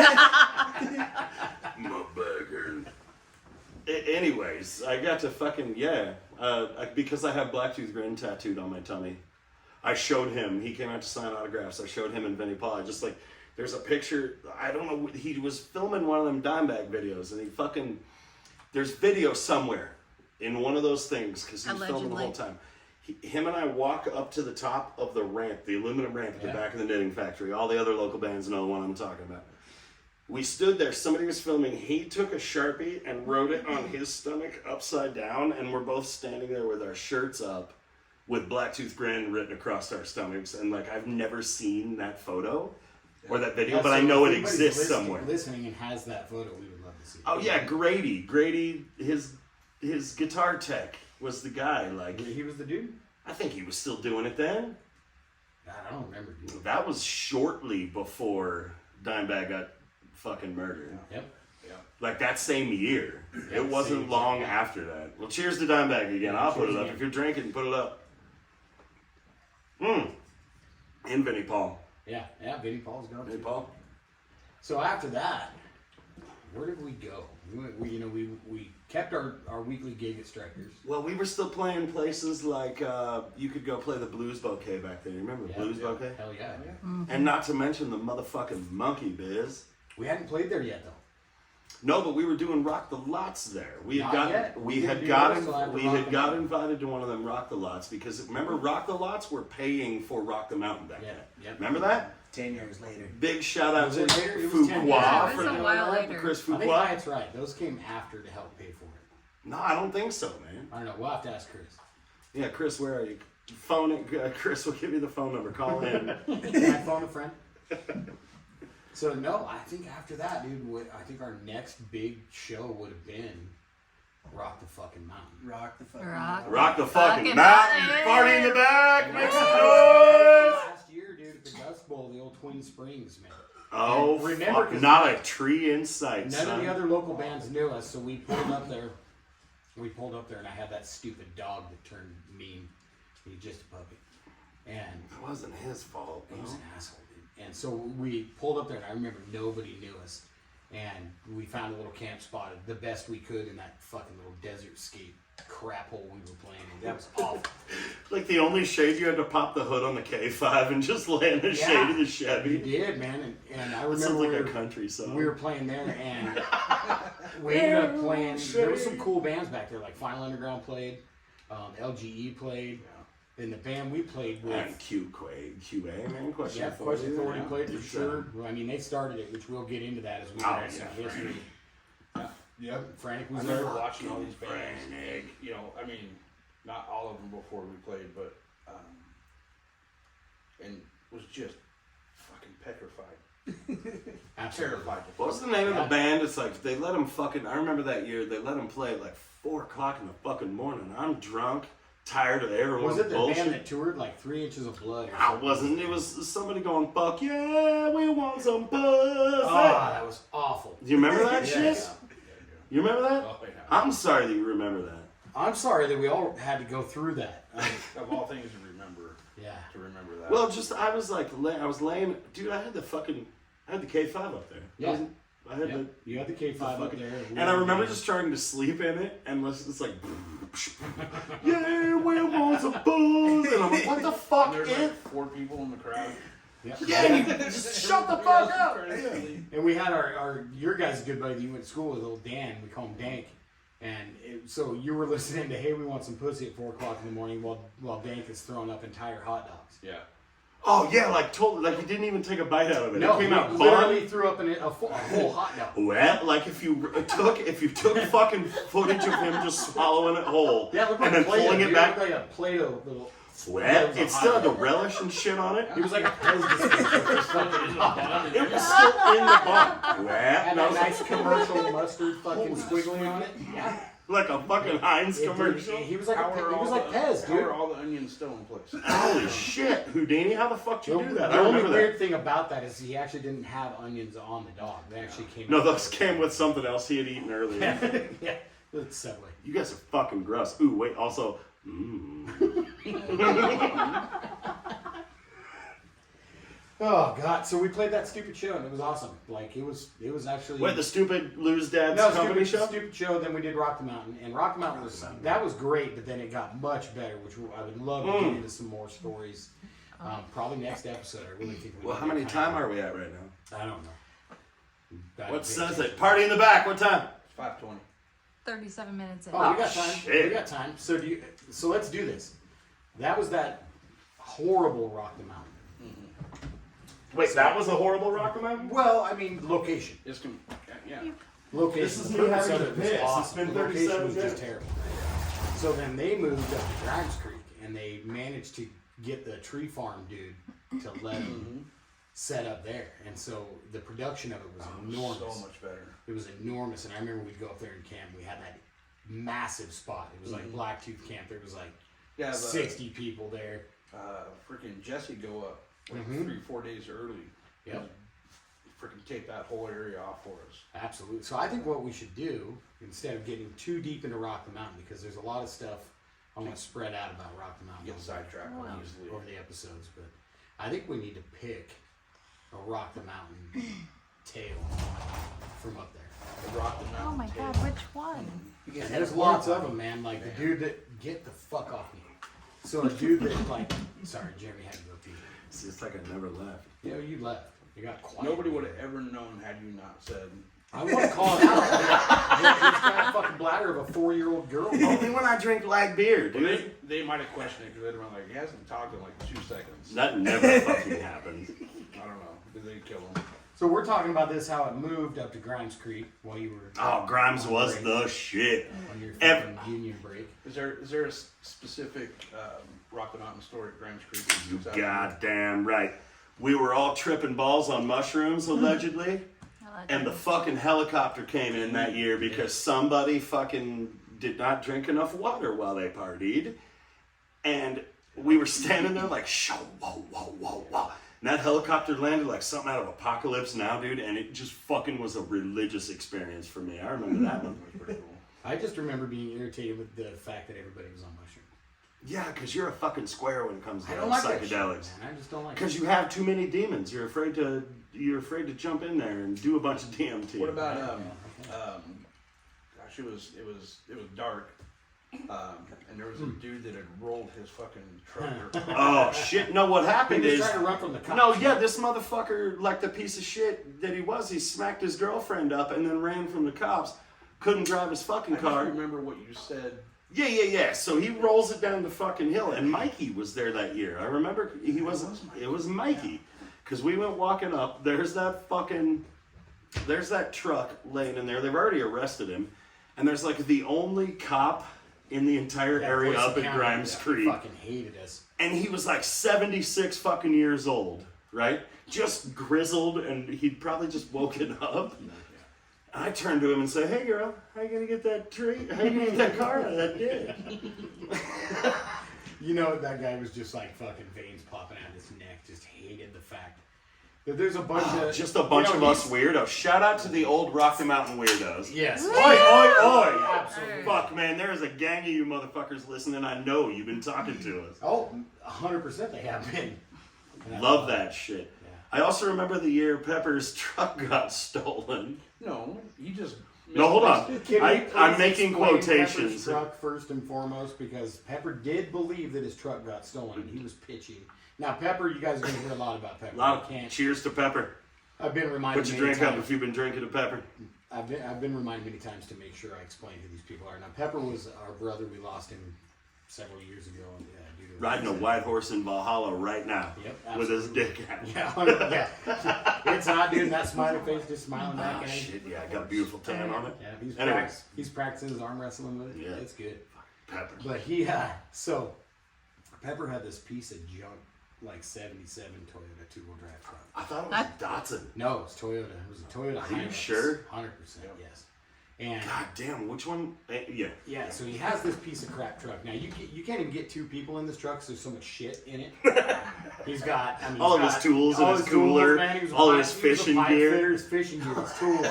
My bagger. Anyways, I got to fucking, because I have Blacktooth Grin tattooed on my tummy. I showed him, he came out to sign autographs. I showed him and Vinnie Paul. I just like, there's a picture, I don't know, he was filming one of them Dimebag videos and he fucking, there's video somewhere in one of those things because he was filming the whole Allegedly. time. Him and I walk up to the top of the ramp, the aluminum ramp at the Yeah. back of the knitting factory. All the other local bands know the one I'm talking about. We stood there, somebody was filming, he took a Sharpie and wrote it on his stomach upside down, and we're both standing there with our shirts up with Blacktooth Grin written across our stomachs, and like, I've never seen that photo or that video, Yeah, but so I know if it anybody's exists listening- somewhere. Listening and has that photo, we would love to see it. Oh yeah, Grady, his guitar tech was the guy, like, He was the dude? I think he was still doing it then. God, I don't remember, dude. That was shortly before Dimebag got fucking murdered. Yep. Yeah. Like that same year. Yeah, It wasn't same long year. after that. Well, cheers to Dimebag again. I'll put cheers it up. again. If you're drinking, put it up. And Vinnie Paul. Yeah, Vinnie Paul's gone Vinnie too. Paul. So after that, where did we go? We kept our weekly gig at Strikers. Well, we were still playing places like you could go play the Blues Bouquet back then. You remember the Blues Bouquet? Hell yeah. And not to mention the motherfucking Monkey Biz. We hadn't played there yet though. No, but we were doing Rock the Lots there. We had Not yet. we We had did gotten do those, so I we had to had rock got them. invited to one of them Rock the Lots because remember Rock the Lots were paying for Rock the Mountain back Yeah, then. yep. Remember that? 10 years later. Big shout out Was to it later? It was 10 years. Fuqua It for was a doing while that, later. Chris I think Fuqua. Hyatt's right. Those came after to help pay for it. No, I don't think so, man. I don't know. We'll have to ask Chris. Yeah, Chris, where are you? Phone it. Chris will give you the phone number. Call in. Can I phone a friend? So no, I think after that, dude, I think our next big show would have been Rock the Fucking Mountain. Rock the fucking Rock. Rock the fucking Fucking mountain. mountain. Party in the back. Make some noise. Last year, dude, at the Dust Bowl, the old Twin Springs, man. Oh, And remember, fuck, 'cause not a tree in sight, None son. of the other local bands knew us, so we pulled up there. And I had that stupid dog that turned mean. He's just a puppy. And It wasn't his fault. he was no. an asshole, dude. And so we pulled up there, and I remember nobody knew us. And we found a little camp spot, the best we could in that fucking little desert skate crap hole we were playing in. That was awful. Like the only shade you had to pop the hood on the K5 and just lay in the Yeah. shade of the We Chevy. did, man. And I That sounds remember like a country song. we were playing there, and we ended up playing. There were some cool bands back there, like Final Underground played, LGE played, and the band we played with. And QA, man. Question Yeah, Question Authority yeah. played for It's, sure. Well, I mean, they started it, which we'll get into that as we Oh, go into some yeah, history. Yep, Frank I was remember there. watching all these bands. Frank. You know, I mean, not all of them before we played, but and was just fucking petrified, Absolutely. terrified. What was the name of the band? It's like they let him fucking. I remember that year they let him play at like 4 o'clock in the fucking morning. I'm drunk, tired of everyone's Was it the bullshit. band that toured like 3 Inches of Blood? Or I something? wasn't. It was somebody going, "Fuck yeah, we want some pussy." Oh, that was awful. Do you remember that Yeah, shit? yeah. You remember that? Oh, yeah. I'm sorry that you remember that. I'm sorry that we all had to go through that. Of all things to remember. Yeah. To remember that. Well, just I was laying, dude. I had the K5 up there. Yeah. I had Yep. You had the K5 up there. and I remember just trying to sleep in it, and was just like, yeah, where was a buzz? And I'm like, what the fuck There's is? like 4 people in the crowd. Yeah. Yeah, you just shut the fuck up. And we had your guys' good buddy that you went to school with, old Dan. We call him Dank. And so you were listening to, hey, we want some pussy at 4 o'clock in the morning while Dank is throwing up entire hot dogs. Yeah. Oh yeah, like he didn't even take a bite out of it. No, it came he out literally fun. threw up a whole hot dog. Well, like if you took fucking footage of him just swallowing it whole Yeah, it looked and like then pulling it back. It looked like a Play-Doh little. Well, was a it still hot had the dog. relish and shit on it. It was like a Pez dispenser or something. It was still in the bun. Well, Had no, a nice commercial mustard fucking squiggly on it. Yeah. like a fucking Heinz It did. commercial. He was like How Pez, How are dude. all the onions still in place? Holy shit, Houdini! How the fuck did you do that? The I only remember weird that. thing about that is he actually didn't have onions on the dog. They actually came. No, out those came with something else he had eaten earlier. Yeah, it's Subway. You guys are fucking gross. Ooh, wait. Also, Oh God! So we played that stupid show and it was awesome. Like it was actually. wait, the stupid Lose Dad's no, company show. stupid show. Then we did Rock the Mountain, and Rock the Mountain was great. But then it got much better, which I would love to get into some more stories. Probably next episode. I really think. Well, how many time are we at right now? I don't know. What says it? Party in the back. What time? 5:20. 37 minutes in. Oh, we got time. shit. We got time. So let's do this. That was that horrible Rock the Mountain. Wait, that was a horrible Rock Mountain? Well, I mean, location. Yeah. Location. This is the me purpose having of to it was piss. It's awesome. been The location 37 was just minutes. terrible. So then they moved up to Grimes Creek, and they managed to get the tree farm dude to let them set up there. And so the production of it was enormous. So much better. It was enormous, and I remember we'd go up there and camp. We had that massive spot. It was like Blacktooth Camp. There was like Yeah, 60 people there. Freaking Jesse go up like 3-4 days early. Yep. Freaking take that whole area off for us. Absolutely. So I think what we should do, instead of getting too deep into Rock the Mountain, because there's a lot of stuff I want to spread out about Rock the Mountain Get sidetracked Wow. easily. over the episodes, but I think we need to pick a Rock the Mountain tale from up there. The Rock the Oh Mountain my table. God, which one? And there's lots of them, man. Like the dude that get the fuck off me. So a dude that like, sorry, Jeremy had to go pee. It's just like I never left. You know, you left. You got quiet. Nobody would have ever known had you not said. I want to call it out. He's got a fucking bladder of a 4-year-old girl. Only when I drink light beer, Well, dude. they might have questioned it because they'd have been like, he hasn't talked in like 2 seconds. That never fucking happened. I don't know. Did they kill him? So we're talking about this, how it moved up to Grimes Creek while you were Oh, Grimes on was break, the shit. on your Ev- fucking union break. Is there a specific Rock the Mountain story at Grimes Creek? that You sticks out to you? goddamn right. We were all tripping balls on mushrooms, allegedly. And the fucking helicopter came in that year because somebody fucking did not drink enough water while they partied. And we were standing there like, whoa, whoa, whoa, whoa. And that helicopter landed like something out of Apocalypse Now, dude. And it just fucking was a religious experience for me. I remember that one. That was pretty cool. I just remember being irritated with the fact that everybody was on mushrooms. Yeah, because you're a fucking square when it comes to I don't like that shit, psychedelics. man. I just don't like Because it. you have too many demons. You're afraid to jump in there and do a bunch of DMT. What about gosh, it was dark, and there was a dude that had rolled his fucking truck. Oh shit! No, what He happened was is trying to run from the cops. no, yeah, this motherfucker, like the piece of shit that he was, he smacked his girlfriend up and then ran from the cops. Couldn't drive his fucking I just car. remember what you said. Yeah. So he rolls it down the fucking hill, and Mikey was there that year. I remember he wasn't. It was Mikey, because we went walking up. There's that truck laying in there. They've already arrested him, and there's like the only cop in the entire That area Boise up at County, Grimes yeah, Creek. fucking hated us. And he was like 76 fucking years old, right? Just grizzled, and he'd probably just woken up. And I turned to him and said, "Hey girl, how you gonna get that tree? How you gonna get that car out of that ditch?" You know, that guy was just like fucking veins popping out of his neck. Just hated the fact There's a bunch of just a bunch of us weirdos. Shout out to the old Rocky Mountain weirdos. Yes. Oi, oi, oi! Absolutely. Fuck, man, there's a gang of you motherfuckers listening. I know you've been talking to us. Oh, 100% they have been. And I Love that shit. Yeah. I also remember the year Pepper's truck got stolen. No, you just. No, hold on. Can we I'm please making explain quotations. Pepper's truck first and foremost, because Pepper did believe that his truck got stolen and he was pitching. Now, Pepper, you guys are going to hear a lot about Pepper. I can't. Cheers to Pepper. I've been reminded Put your many drink up times. if you've been drinking a Pepper. I've been reminded many times to make sure I explain who these people are. Now, Pepper was our brother. We lost him several years ago. Due to Riding a white horse in Valhalla right now. Yep, with his absolutely. dick out. Yeah, yeah. It's hot, dude. And that smiley face just smiling back Oh, at him. shit, yeah, I got a beautiful tan on it. Yeah, Anyways. he's practicing his arm wrestling with it. Yeah. It's good. Pepper. But so Pepper had this piece of junk, like 77 Toyota two-wheel drive truck. I thought it was a Datsun. No, it was Toyota. It was a Toyota. Are you Hilux. sure? 100%, yes. And God damn, which one? Yeah. yeah, so he has this piece of crap truck. Now you can't even get two people in this truck because there's so much shit in it. He's got All of his tools in his cooler, all of his fishing gear. His fishing gear, his tools,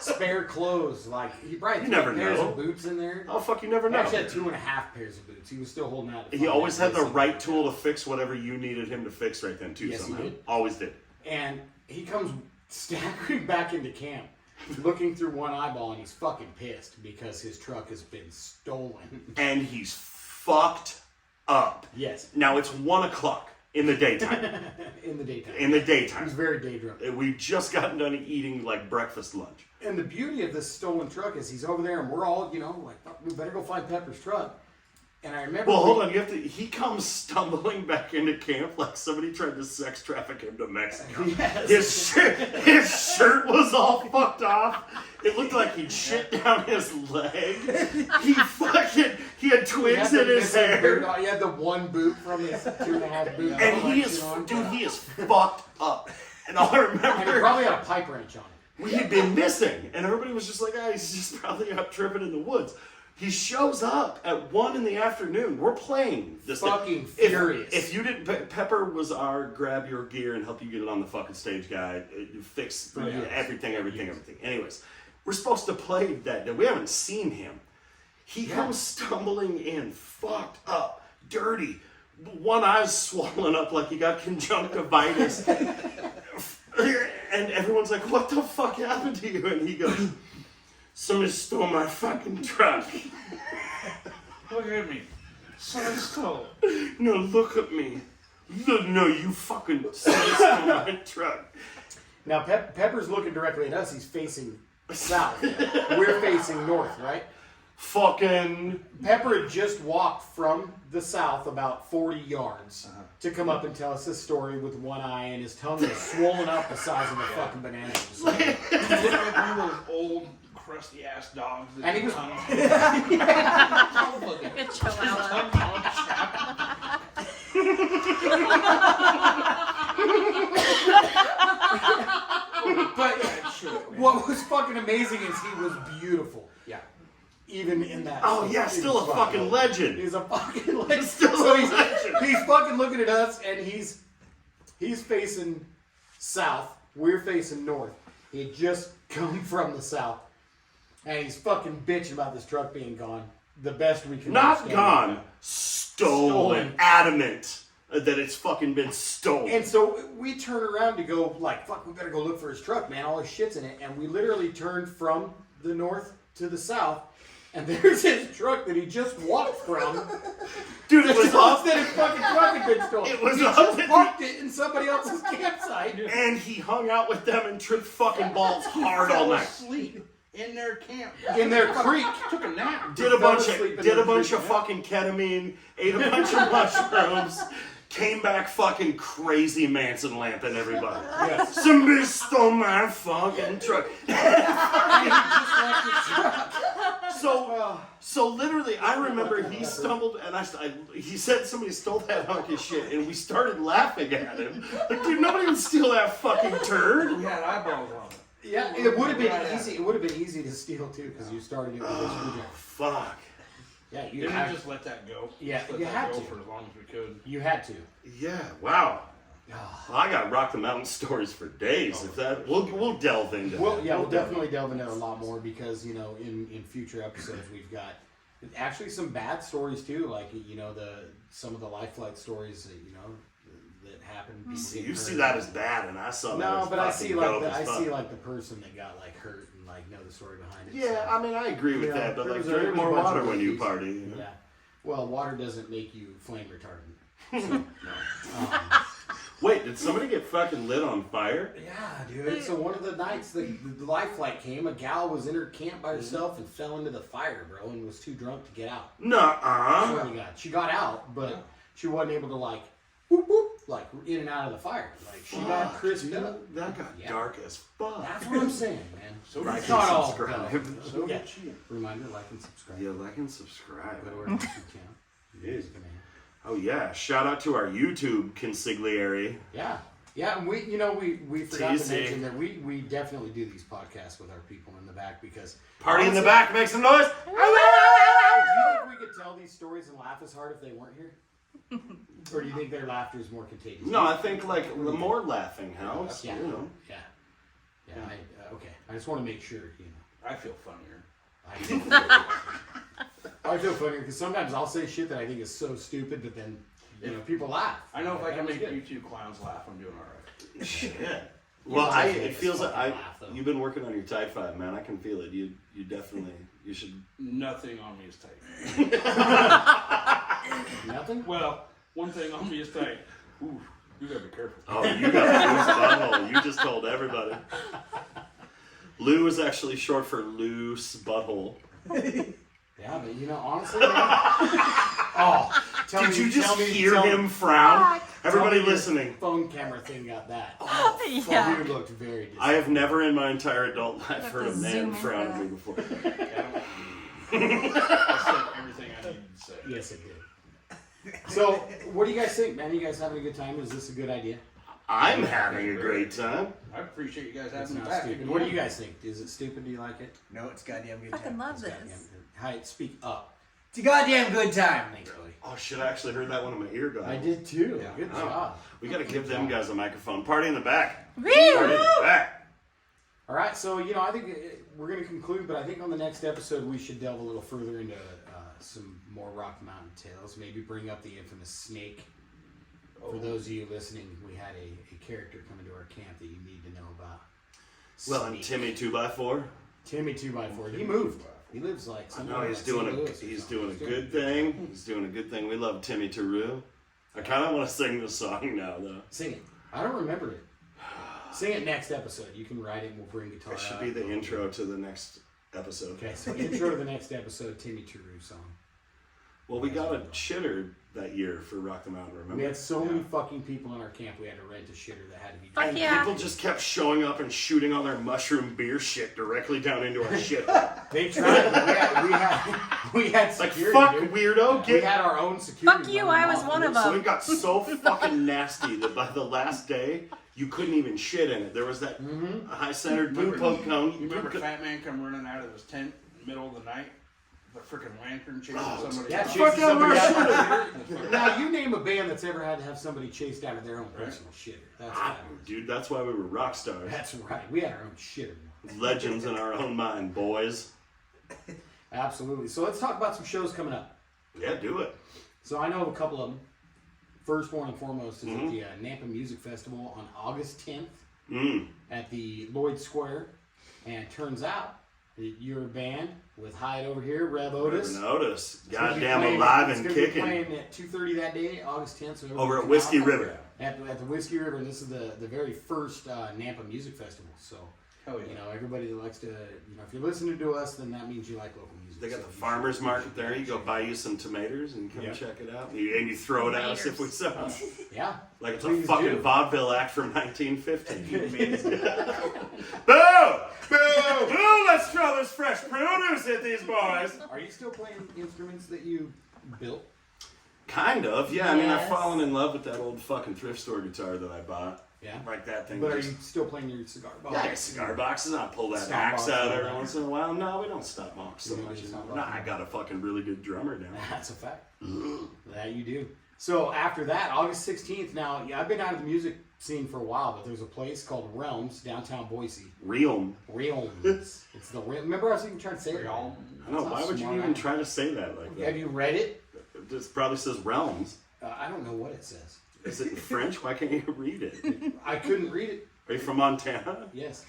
spare clothes. Like he probably You had never 3 pairs know. of boots in there. Oh fuck, you never He know. actually had 2.5 pairs of boots. He was still holding out. to He find always that had the place. right tool to fix whatever you needed him to fix right then too. Yes, he somehow. did. Always did. And he comes staggering back into camp, looking through one eyeball, and he's fucking pissed because his truck has been stolen. And he's fucked up. Yes, Now it's 1 o'clock in the daytime. in the daytime. In the He daytime. was very day drunk. We just gotten done eating like breakfast lunch. And the beauty of this stolen truck is he's over there, and we're all, like, fuck, we better go find Pepper's truck. And I remember. Well, hold on. He comes stumbling back into camp like somebody tried to sex traffic him to Mexico. Yes. His shirt was all fucked off. It looked like he'd shit down his leg. He had twigs in his hair. He had the one boot from his 2.5 boot. And he is fucked up. And all I And he remember, probably had a pipe wrench on it. we had been missing. And everybody was just like, he's just probably out tripping in the woods. He shows up at 1 in the afternoon. We're playing this Fucking thing. furious. If you didn't, Pepper was our grab your gear and help you get it on the fucking stage guy. Fix everything. Anyways, we're supposed to play that day. We haven't seen him. He comes stumbling in, fucked up, dirty. One eye's swollen up like he got conjunctivitis. And everyone's like, what the fuck happened to you? And he goes, somebody stole my fucking truck. Look at me. Somebody stole. No, look at me. No, you fucking somebody stole my truck. Now, Pepper's looking directly at us. He's facing south. We're facing north, right? Fucking. Pepper had just walked from the south about 40 yards to come up and tell us this story with one eye, and his tongue was swollen up the size of a fucking banana. He looked like one of those old, crusty ass dogs. And he was. Good chihuahua. But what was fucking amazing is he was beautiful. Yeah. Even in that. Oh yeah, still a fucking legend. He's a fucking legend. Still So a legend. he's fucking looking at us, and he's facing south. We're facing north. He had just come from the south, and he's fucking bitching about this truck being gone. The best we can. Not understand. gone. Stolen. Adamant that it's fucking been stolen. And so we turn around to go, like, fuck, we better go look for his truck, man. All his shit's in it. And we literally turned from the north to the south, and there's his truck that he just walked from. Dude, it was off up. that his fucking truck had been stolen. It was he up just that parked it in somebody else's campsite. And he hung out with them and tripped fucking balls hard all night. Asleep in their camp. In their creek. Took a nap. Did a fell bunch asleep in of their creek, fucking ketamine, ate a bunch of mushrooms, came back fucking crazy Manson lamping everybody. Yes. Somebody stole my fucking truck. And he just left his truck. So literally, I remember he stumbled and he said somebody stole that hunk of shit, and we started laughing at him. Like, dude, nobody would steal that fucking turd. We had eyeballs on it. Yeah, it would have been easy. It would have been easy to steal too, because you started it with a screwdriver. Fuck. Yeah, you Didn't had just let that go. Yeah, Just let you that had go to. for as long as we could. You had to. Yeah. Wow. Well, I got Rock the Mountain stories for days. If that, we'll delve into. Well, that. yeah, we'll definitely delve into it a lot more because in future episodes we've got actually some bad stories too, like some of the life flight stories that that happened. You see that as bad, and I saw that. No, as but I see like fuck. the person that got like hurt and like know the story behind it. Yeah, so. I mean I agree with that, but like there drink was a more bunch water of when you reviews. party. You know? Yeah. Well, water doesn't make you flame retardant. So, no. Wait, did somebody get fucking lit on fire? Yeah, dude. So one of the nights the life flight came, a gal was in her camp by herself and fell into the fire, bro, and was too drunk to get out. Nuh-uh. Swear to God. She got out, but she wasn't able to like whoop whoop like in and out of the fire. Like she got crisped up. That got dark as fuck. That's what I'm saying, man. So Like did and not all subscribe. go. So Yeah. did she. Reminder, like and subscribe. Yeah, like and subscribe. Go to our YouTube channel. Yes. Man. Oh yeah, shout out to our YouTube consigliere. Yeah. Yeah, and we forgot Teasy. to mention that we definitely do these podcasts with our people in the back because Party in the honestly, back, make some noise. Do you think we could tell these stories and laugh as hard if they weren't here? Or do you think their laughter is more contagious? No, I think like the more laughing helps. Yeah. You know. Yeah. Okay. I just want to make sure, I feel funnier. I feel funny because sometimes I'll say shit that I think is so stupid, but then people laugh. I know if I That can was make good. you two clowns laugh, I'm doing all right. Shit. Yeah, Well, it's it feels like fucking laugh, though. you've been working on your tight five, man. I can feel it. You definitely you should. Nothing on me is tight. Nothing. Well, one thing on me is tight. Ooh, you gotta be careful. Oh, you got loose butthole. You just told everybody. Lou is actually short for loose butthole. Yeah, but honestly, man, Did you just hear him frown? Everybody tell me your listening. Phone camera thing got that. Yeah. You looked very. I have never in my entire adult life have heard to a man zoom in frown for at me before. I said everything I needed to say. Yes, it did. So, what do you guys think, man? You guys having a good time? Is this a good idea? I'm having a great time. I appreciate you guys It's having me not back. stupid. What do you guys think? Is it stupid? Do you like it? No, it's goddamn good Fucking time. love It's this. goddamn good. Hyatt, speak up. It's a goddamn good time. Thanks, buddy. Oh shit! I actually heard that one in my ear, guys. I did too. Yeah. Good Oh. job. We gotta give them guys a microphone. Party in the back. Woo! Party in the back. All right, so I think we're going to conclude, but I think on the next episode we should delve a little further into some more Rock Mountain tales. Maybe bring up the infamous snake. For those of you listening, we had a character coming to our camp that you need to know about. Well, and Snake. Timmy 2x4. Timmy 2x4. He moved. He lives like. I somewhere know in he's St. doing Louis or he's something. doing a good thing. He's doing a good thing. We love Timmy Taru. I kind of want to sing the song now, though. Sing it. I don't remember it. Sing it next episode. You can write it and we'll bring guitar It should out. be the intro to the next episode. Okay, so intro to the next episode, Timmy Taru song. Well, we got a shitter that year for Rock the Mountain, remember? We had so many fucking people in our camp, we had to rent a shitter that had to be Fuck And yeah. people just kept showing up and shooting all their mushroom beer shit directly down into our shit. They tried, but we had Like, security. fuck, dude. weirdo, We get... had our own security. Fuck you, running I was off one it. of So them. it got so fucking nasty that by the last day, you couldn't even shit in it. There was that high-centered blue poke cone. You remember Fat Man come running out of his tent in the middle of the night? The freaking lantern chasing somebody. Yeah, down? chasing Fuck out somebody my out of the shitter. Now, you name a band that's ever had to have somebody chased out of their own personal shitter. That's Ah, fabulous. dude, that's why we were rock stars. That's right. We had our own shitter. Legends in our own mind, boys. Absolutely. So let's talk about some shows coming up. Yeah, do it. So I know of a couple of them. First one and foremost is at the Nampa Music Festival on August 10th at the Lloyd Square. And it turns out that your band with Hyatt over here, Rev Otis. Never noticed. it's gonna be Goddamn playing- alive it's and gonna be kicking. playing at 2:30 that day, August 10th. So Over at everybody Whiskey come out River. At the Whiskey River, and this is the very first Nampa Music Festival. So, Hell yeah. everybody that likes to, if you're listening to us, then that means you like local music. They got So the you farmer's should- market there. You go buy you some tomatoes and come Yeah. check it out. And you throw it at us if we sell. Yeah. Like it's a Please fucking do. vaudeville act from 1950. Boo! Boo! Boo! Let's throw this fresh produce at these boys. Are you still playing instruments that you built? Kind of, yeah. I mean, I've Yes. fallen in love with that old fucking thrift store guitar that I bought. Yeah. Like that thing. But are just- you still playing your cigar box? Yeah, I got cigar boxes. I pull that Stop axe box out all every that. once in a while. No, we don't stop box so You don't much do stop anymore. box Nah, I got a fucking really good drummer now. That's a fact. That you do. So after that, August 16th. Now, I've been out of the music scene for a while, but there's a place called Realms downtown Boise. Realm. Realms. It's the remember I was even trying to say it. Realm. I don't know. Why would you even try to say that like that? Have you read it? It probably says realms. I don't know what it says. Is it in French? Why can't you read it? I couldn't read it. Are you from Montana? Yes.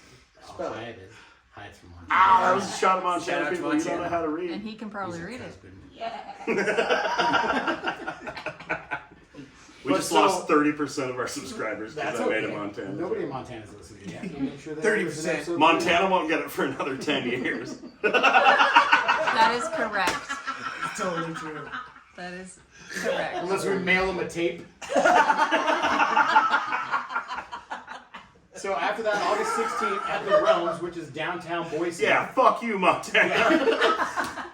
Spell it. Hyatt is. Hyatt's from Montana. Ah, I was a shot of Shout Montana out to people. You don't know Montana. how to And read. he can probably read it. We But just so- lost 30% of our subscribers because That's I okay. made a Montana. Nobody in Montana's listening. Yeah, can you make sure that 30%. Montana won't get it for another 10 years. That is correct. Totally true. That is correct. Unless we mail them a tape. So after that, August 16th at the Realms, which is downtown Boise. Yeah, fuck you, Montana.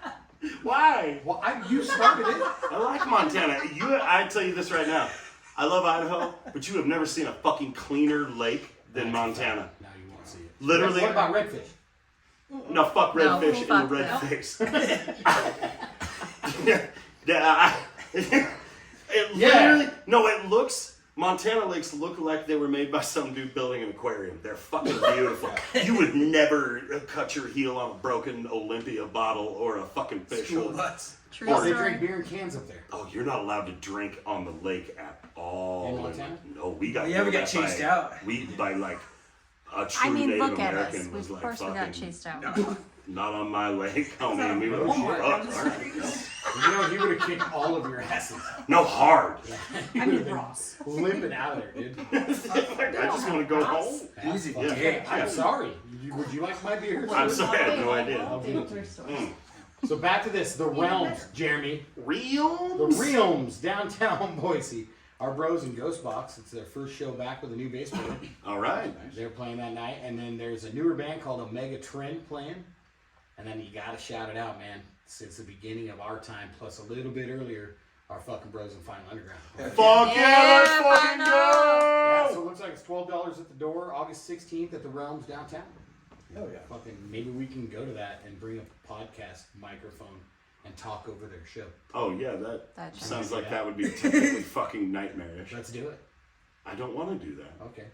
Why? Well, you started it. I like Montana. I tell you this right now. I love Idaho, but you have never seen a fucking cleaner lake than Montana. No, you won't see it. Literally. What about redfish? No, fuck No, redfish in the fuck red that. face. Yeah, it Yeah. literally, no, it looks, Montana lakes look like they were made by some dude building an aquarium. They're fucking beautiful. You would never cut your heel on a broken Olympia bottle or a fucking fish School hook. bus. True Oh, they story. drink beer in cans up there. Oh, you're not allowed to drink on the lake at all. In Montana? No, we got. We ever yelled got at chased by- out. We by like a true I mean, Native look at American us. was Of like course we got fucking chased out. not on my lake, homie. And we were Oh, like, my "Fuck, God. all right." You know, he would have kicked all of your asses. No hard. He would have been limping out of there, dude. I just want to go home. Easy. Yeah. Yeah. I'm sorry. Would you like my beer? I'm sorry, I had no idea. I'll give it to you. So back to this, the Realms, Jeremy. Real? The Realms, downtown Boise. Our bros in Ghostbox. It's their first show back with a new bass player. All right. They're playing that night, and then there's a newer band called Omega Trend playing. And then you gotta shout it out, man. Since the beginning of our time, plus a little bit earlier, our fucking bros in Final Underground. Fuck yeah, let's Yeah, fucking final. Yeah, go! so it looks like it's $12 at the door, August 16th at the Realms downtown. Hell yeah. Fucking maybe we can go to that and bring a podcast microphone and talk over their show. Oh yeah, that That should sounds be like that. that would be typically fucking nightmarish. Let's do it. I don't want to do that. Okay.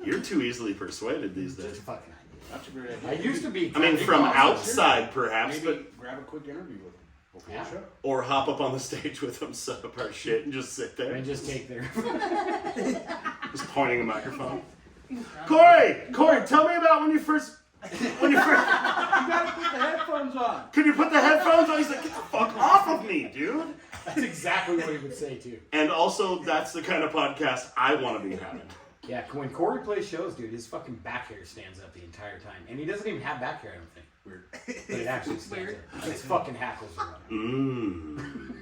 You're too easily persuaded these Just days. a fucking idea. That's a great I idea. used to be. I mean, from outside perhaps, Maybe but grab a quick interview with them before Yeah. the show. or hop up on the stage with them, set up our shit, and just sit there, And just take their. just pointing a microphone. Corey, tell me about when you first. You gotta put the headphones on. Can you put the headphones on? He's like, get the fuck off of me, dude. That's exactly what he would say too. And also, that's the kind of podcast I want to be having. Yeah, when Corey plays shows, dude, his fucking back hair stands up the entire time, and he doesn't even have back hair. I don't think. Weird, but it actually stands Weird. up. His fucking hackles are up. Mmm.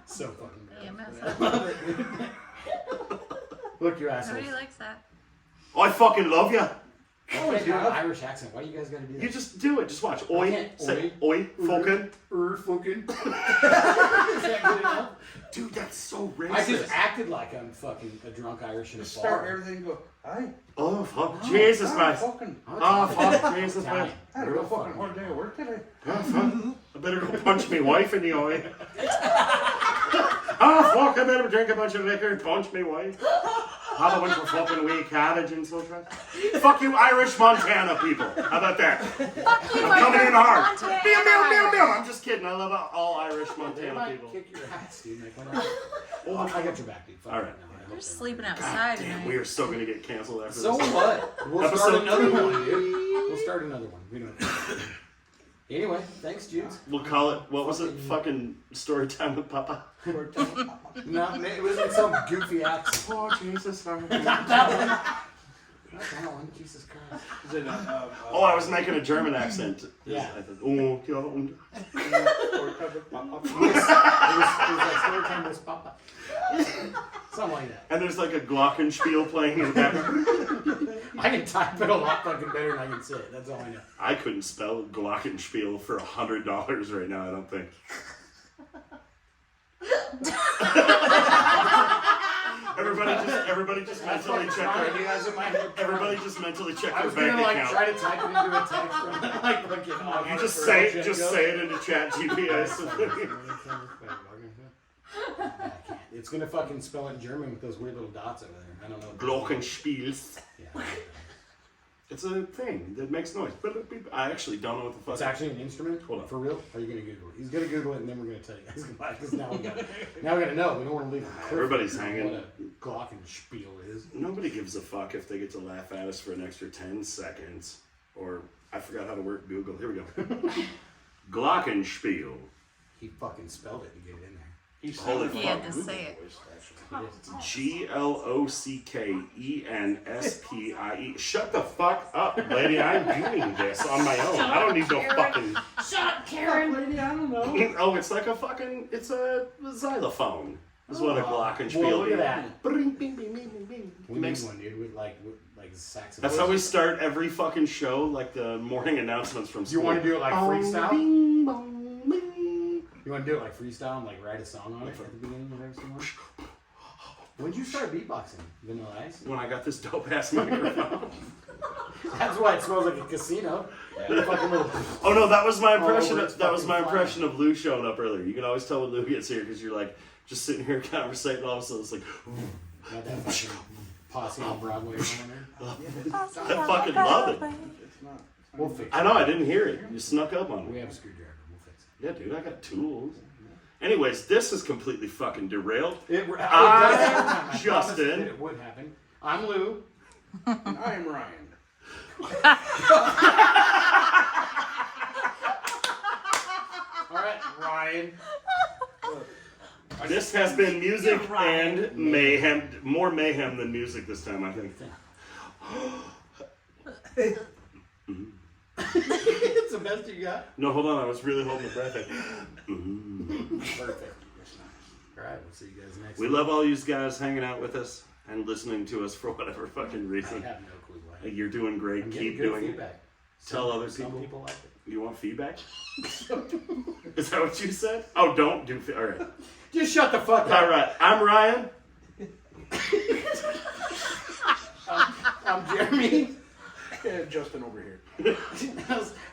So fucking Yeah, bad. mess Look, you assholes. Nobody likes that. Oh, I fucking love ya. Oh, I do an Irish accent. Why do you guys gotta do that? You just do it. Just watch. Oi. can't. Say oi. Fucking. Fucking. Is that good enough? Dude, that's so racist. I just acted like I'm fucking a drunk Irish in a Just start bar. everything and go, aye. Oh, fuck. Jesus Christ. Fucking, Oh, fuck. Jesus Italian. Christ. I had a real fucking hard day at work today. Oh, fuck. I better go punch me wife in the eye. Oh, fuck. I better drink a bunch of liquor and punch me wife. Have a bunch of fucking wee cabbage and so forth. Fuck you, Irish Montana people. How about that? Fuck you, I'm coming in hard. Montana. Meow, meow, meow, meow. I'm just kidding. I love all Irish They Montana might people. kick your ass, dude. Like, why not? Oh, I got your back, dude. Fuck All it. right. No, I hope We're so. sleeping outside Damn, tonight. we are so going to get canceled after So this. what? We'll Episode start another 3. one, dude. We'll start another one. We don't. Anyway, thanks, Judes. We'll call it, what was it? Fucking story time with Papa. No, it was in some goofy accent. Oh, Jesus. Not that one. Not that one. Jesus Christ. Is it, Oh, I was making a German accent. Yeah. I thought, oh, yeah, It was like story time with Papa. Something like that. and there's like a glockenspiel playing in the background. I can type it a lot fucking better than I can say it. That's all I know. I couldn't spell glockenspiel for $100 right now, I don't think. Everybody just mentally check their. Everybody just mentally check I their was gonna bank like account. try to type it into a text from like fucking. You just say it into Chat GPS. I can't. It's gonna fucking spell it in German with those weird little dots over there. I don't know. Glockenspiels. Yeah. It's a thing that makes noise. I actually don't know what the fuck. It's actually an instrument. Hold on. For real? Are you gonna Google it? He's gonna Google it, and then we're gonna tell you guys why. Because now we gotta know. We don't want to leave. Everybody's hanging. What a glockenspiel is. Nobody gives a fuck if they get to laugh at us for an extra 10 seconds. Or I forgot how to work Google. Here we go. Glockenspiel. He fucking spelled it to get it in there. Holy He fuck. had to say it. Glockenspiel. Shut the fuck up, lady. I'm doing this on my own. I don't need no fucking. Shut up, Karen. Lady, I don't know. Oh, it's like a fucking. It's a xylophone. Is what a glockenspiel Well, look at is. that. Bing, bing, bing, bing, bing, bing. We Makes- need one, dude. With like saxophone. That's how we start every fucking show, like the morning announcements from school. You want to do it like freestyle? Bing, bong, bing. You want to do it like freestyle and like write a song on it at the beginning of every single one? When'd you start beatboxing? Vanilla Ice? When I got this dope ass microphone. That's why it smells like a casino. Yeah. Fucking little. Oh no, that was my impression. over its That was my fucking impression of Lou showing up earlier. You can always tell when Lou gets here because you're like just sitting here conversating, and all of a sudden it's like. Got that fucking posse on Broadway going there. I fucking love it. It's not. We'll fix it. I know I didn't hear it. You snuck up on We me. have a screwdriver. We'll fix Yeah, dude, I got tools. Anyways, this is completely fucking derailed. it. It I'm does happen. I Justin. promise that it would happen. I'm Lou. And I am Ryan. All right, Ryan. This has been music and mayhem. More mayhem than music this time, I think. It's the best you got. No, hold on. I was really holding my breath in. Perfect. All right, we'll see you guys next We week. love all you guys hanging out with us and listening to us for whatever fucking I reason. have no clue why. You're doing great. I'm getting Keep good doing it. feedback. Tell other Some people. people like it. You want feedback? Is that what you said? Oh, don't do all right. Just shut the fuck up. All right. I'm Ryan. I'm Jeremy. And Justin over here.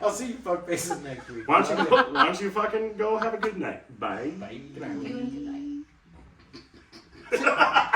I'll see you fuck faces next week. Why don't you fucking go have a good night? Bye. Bye. You and good night.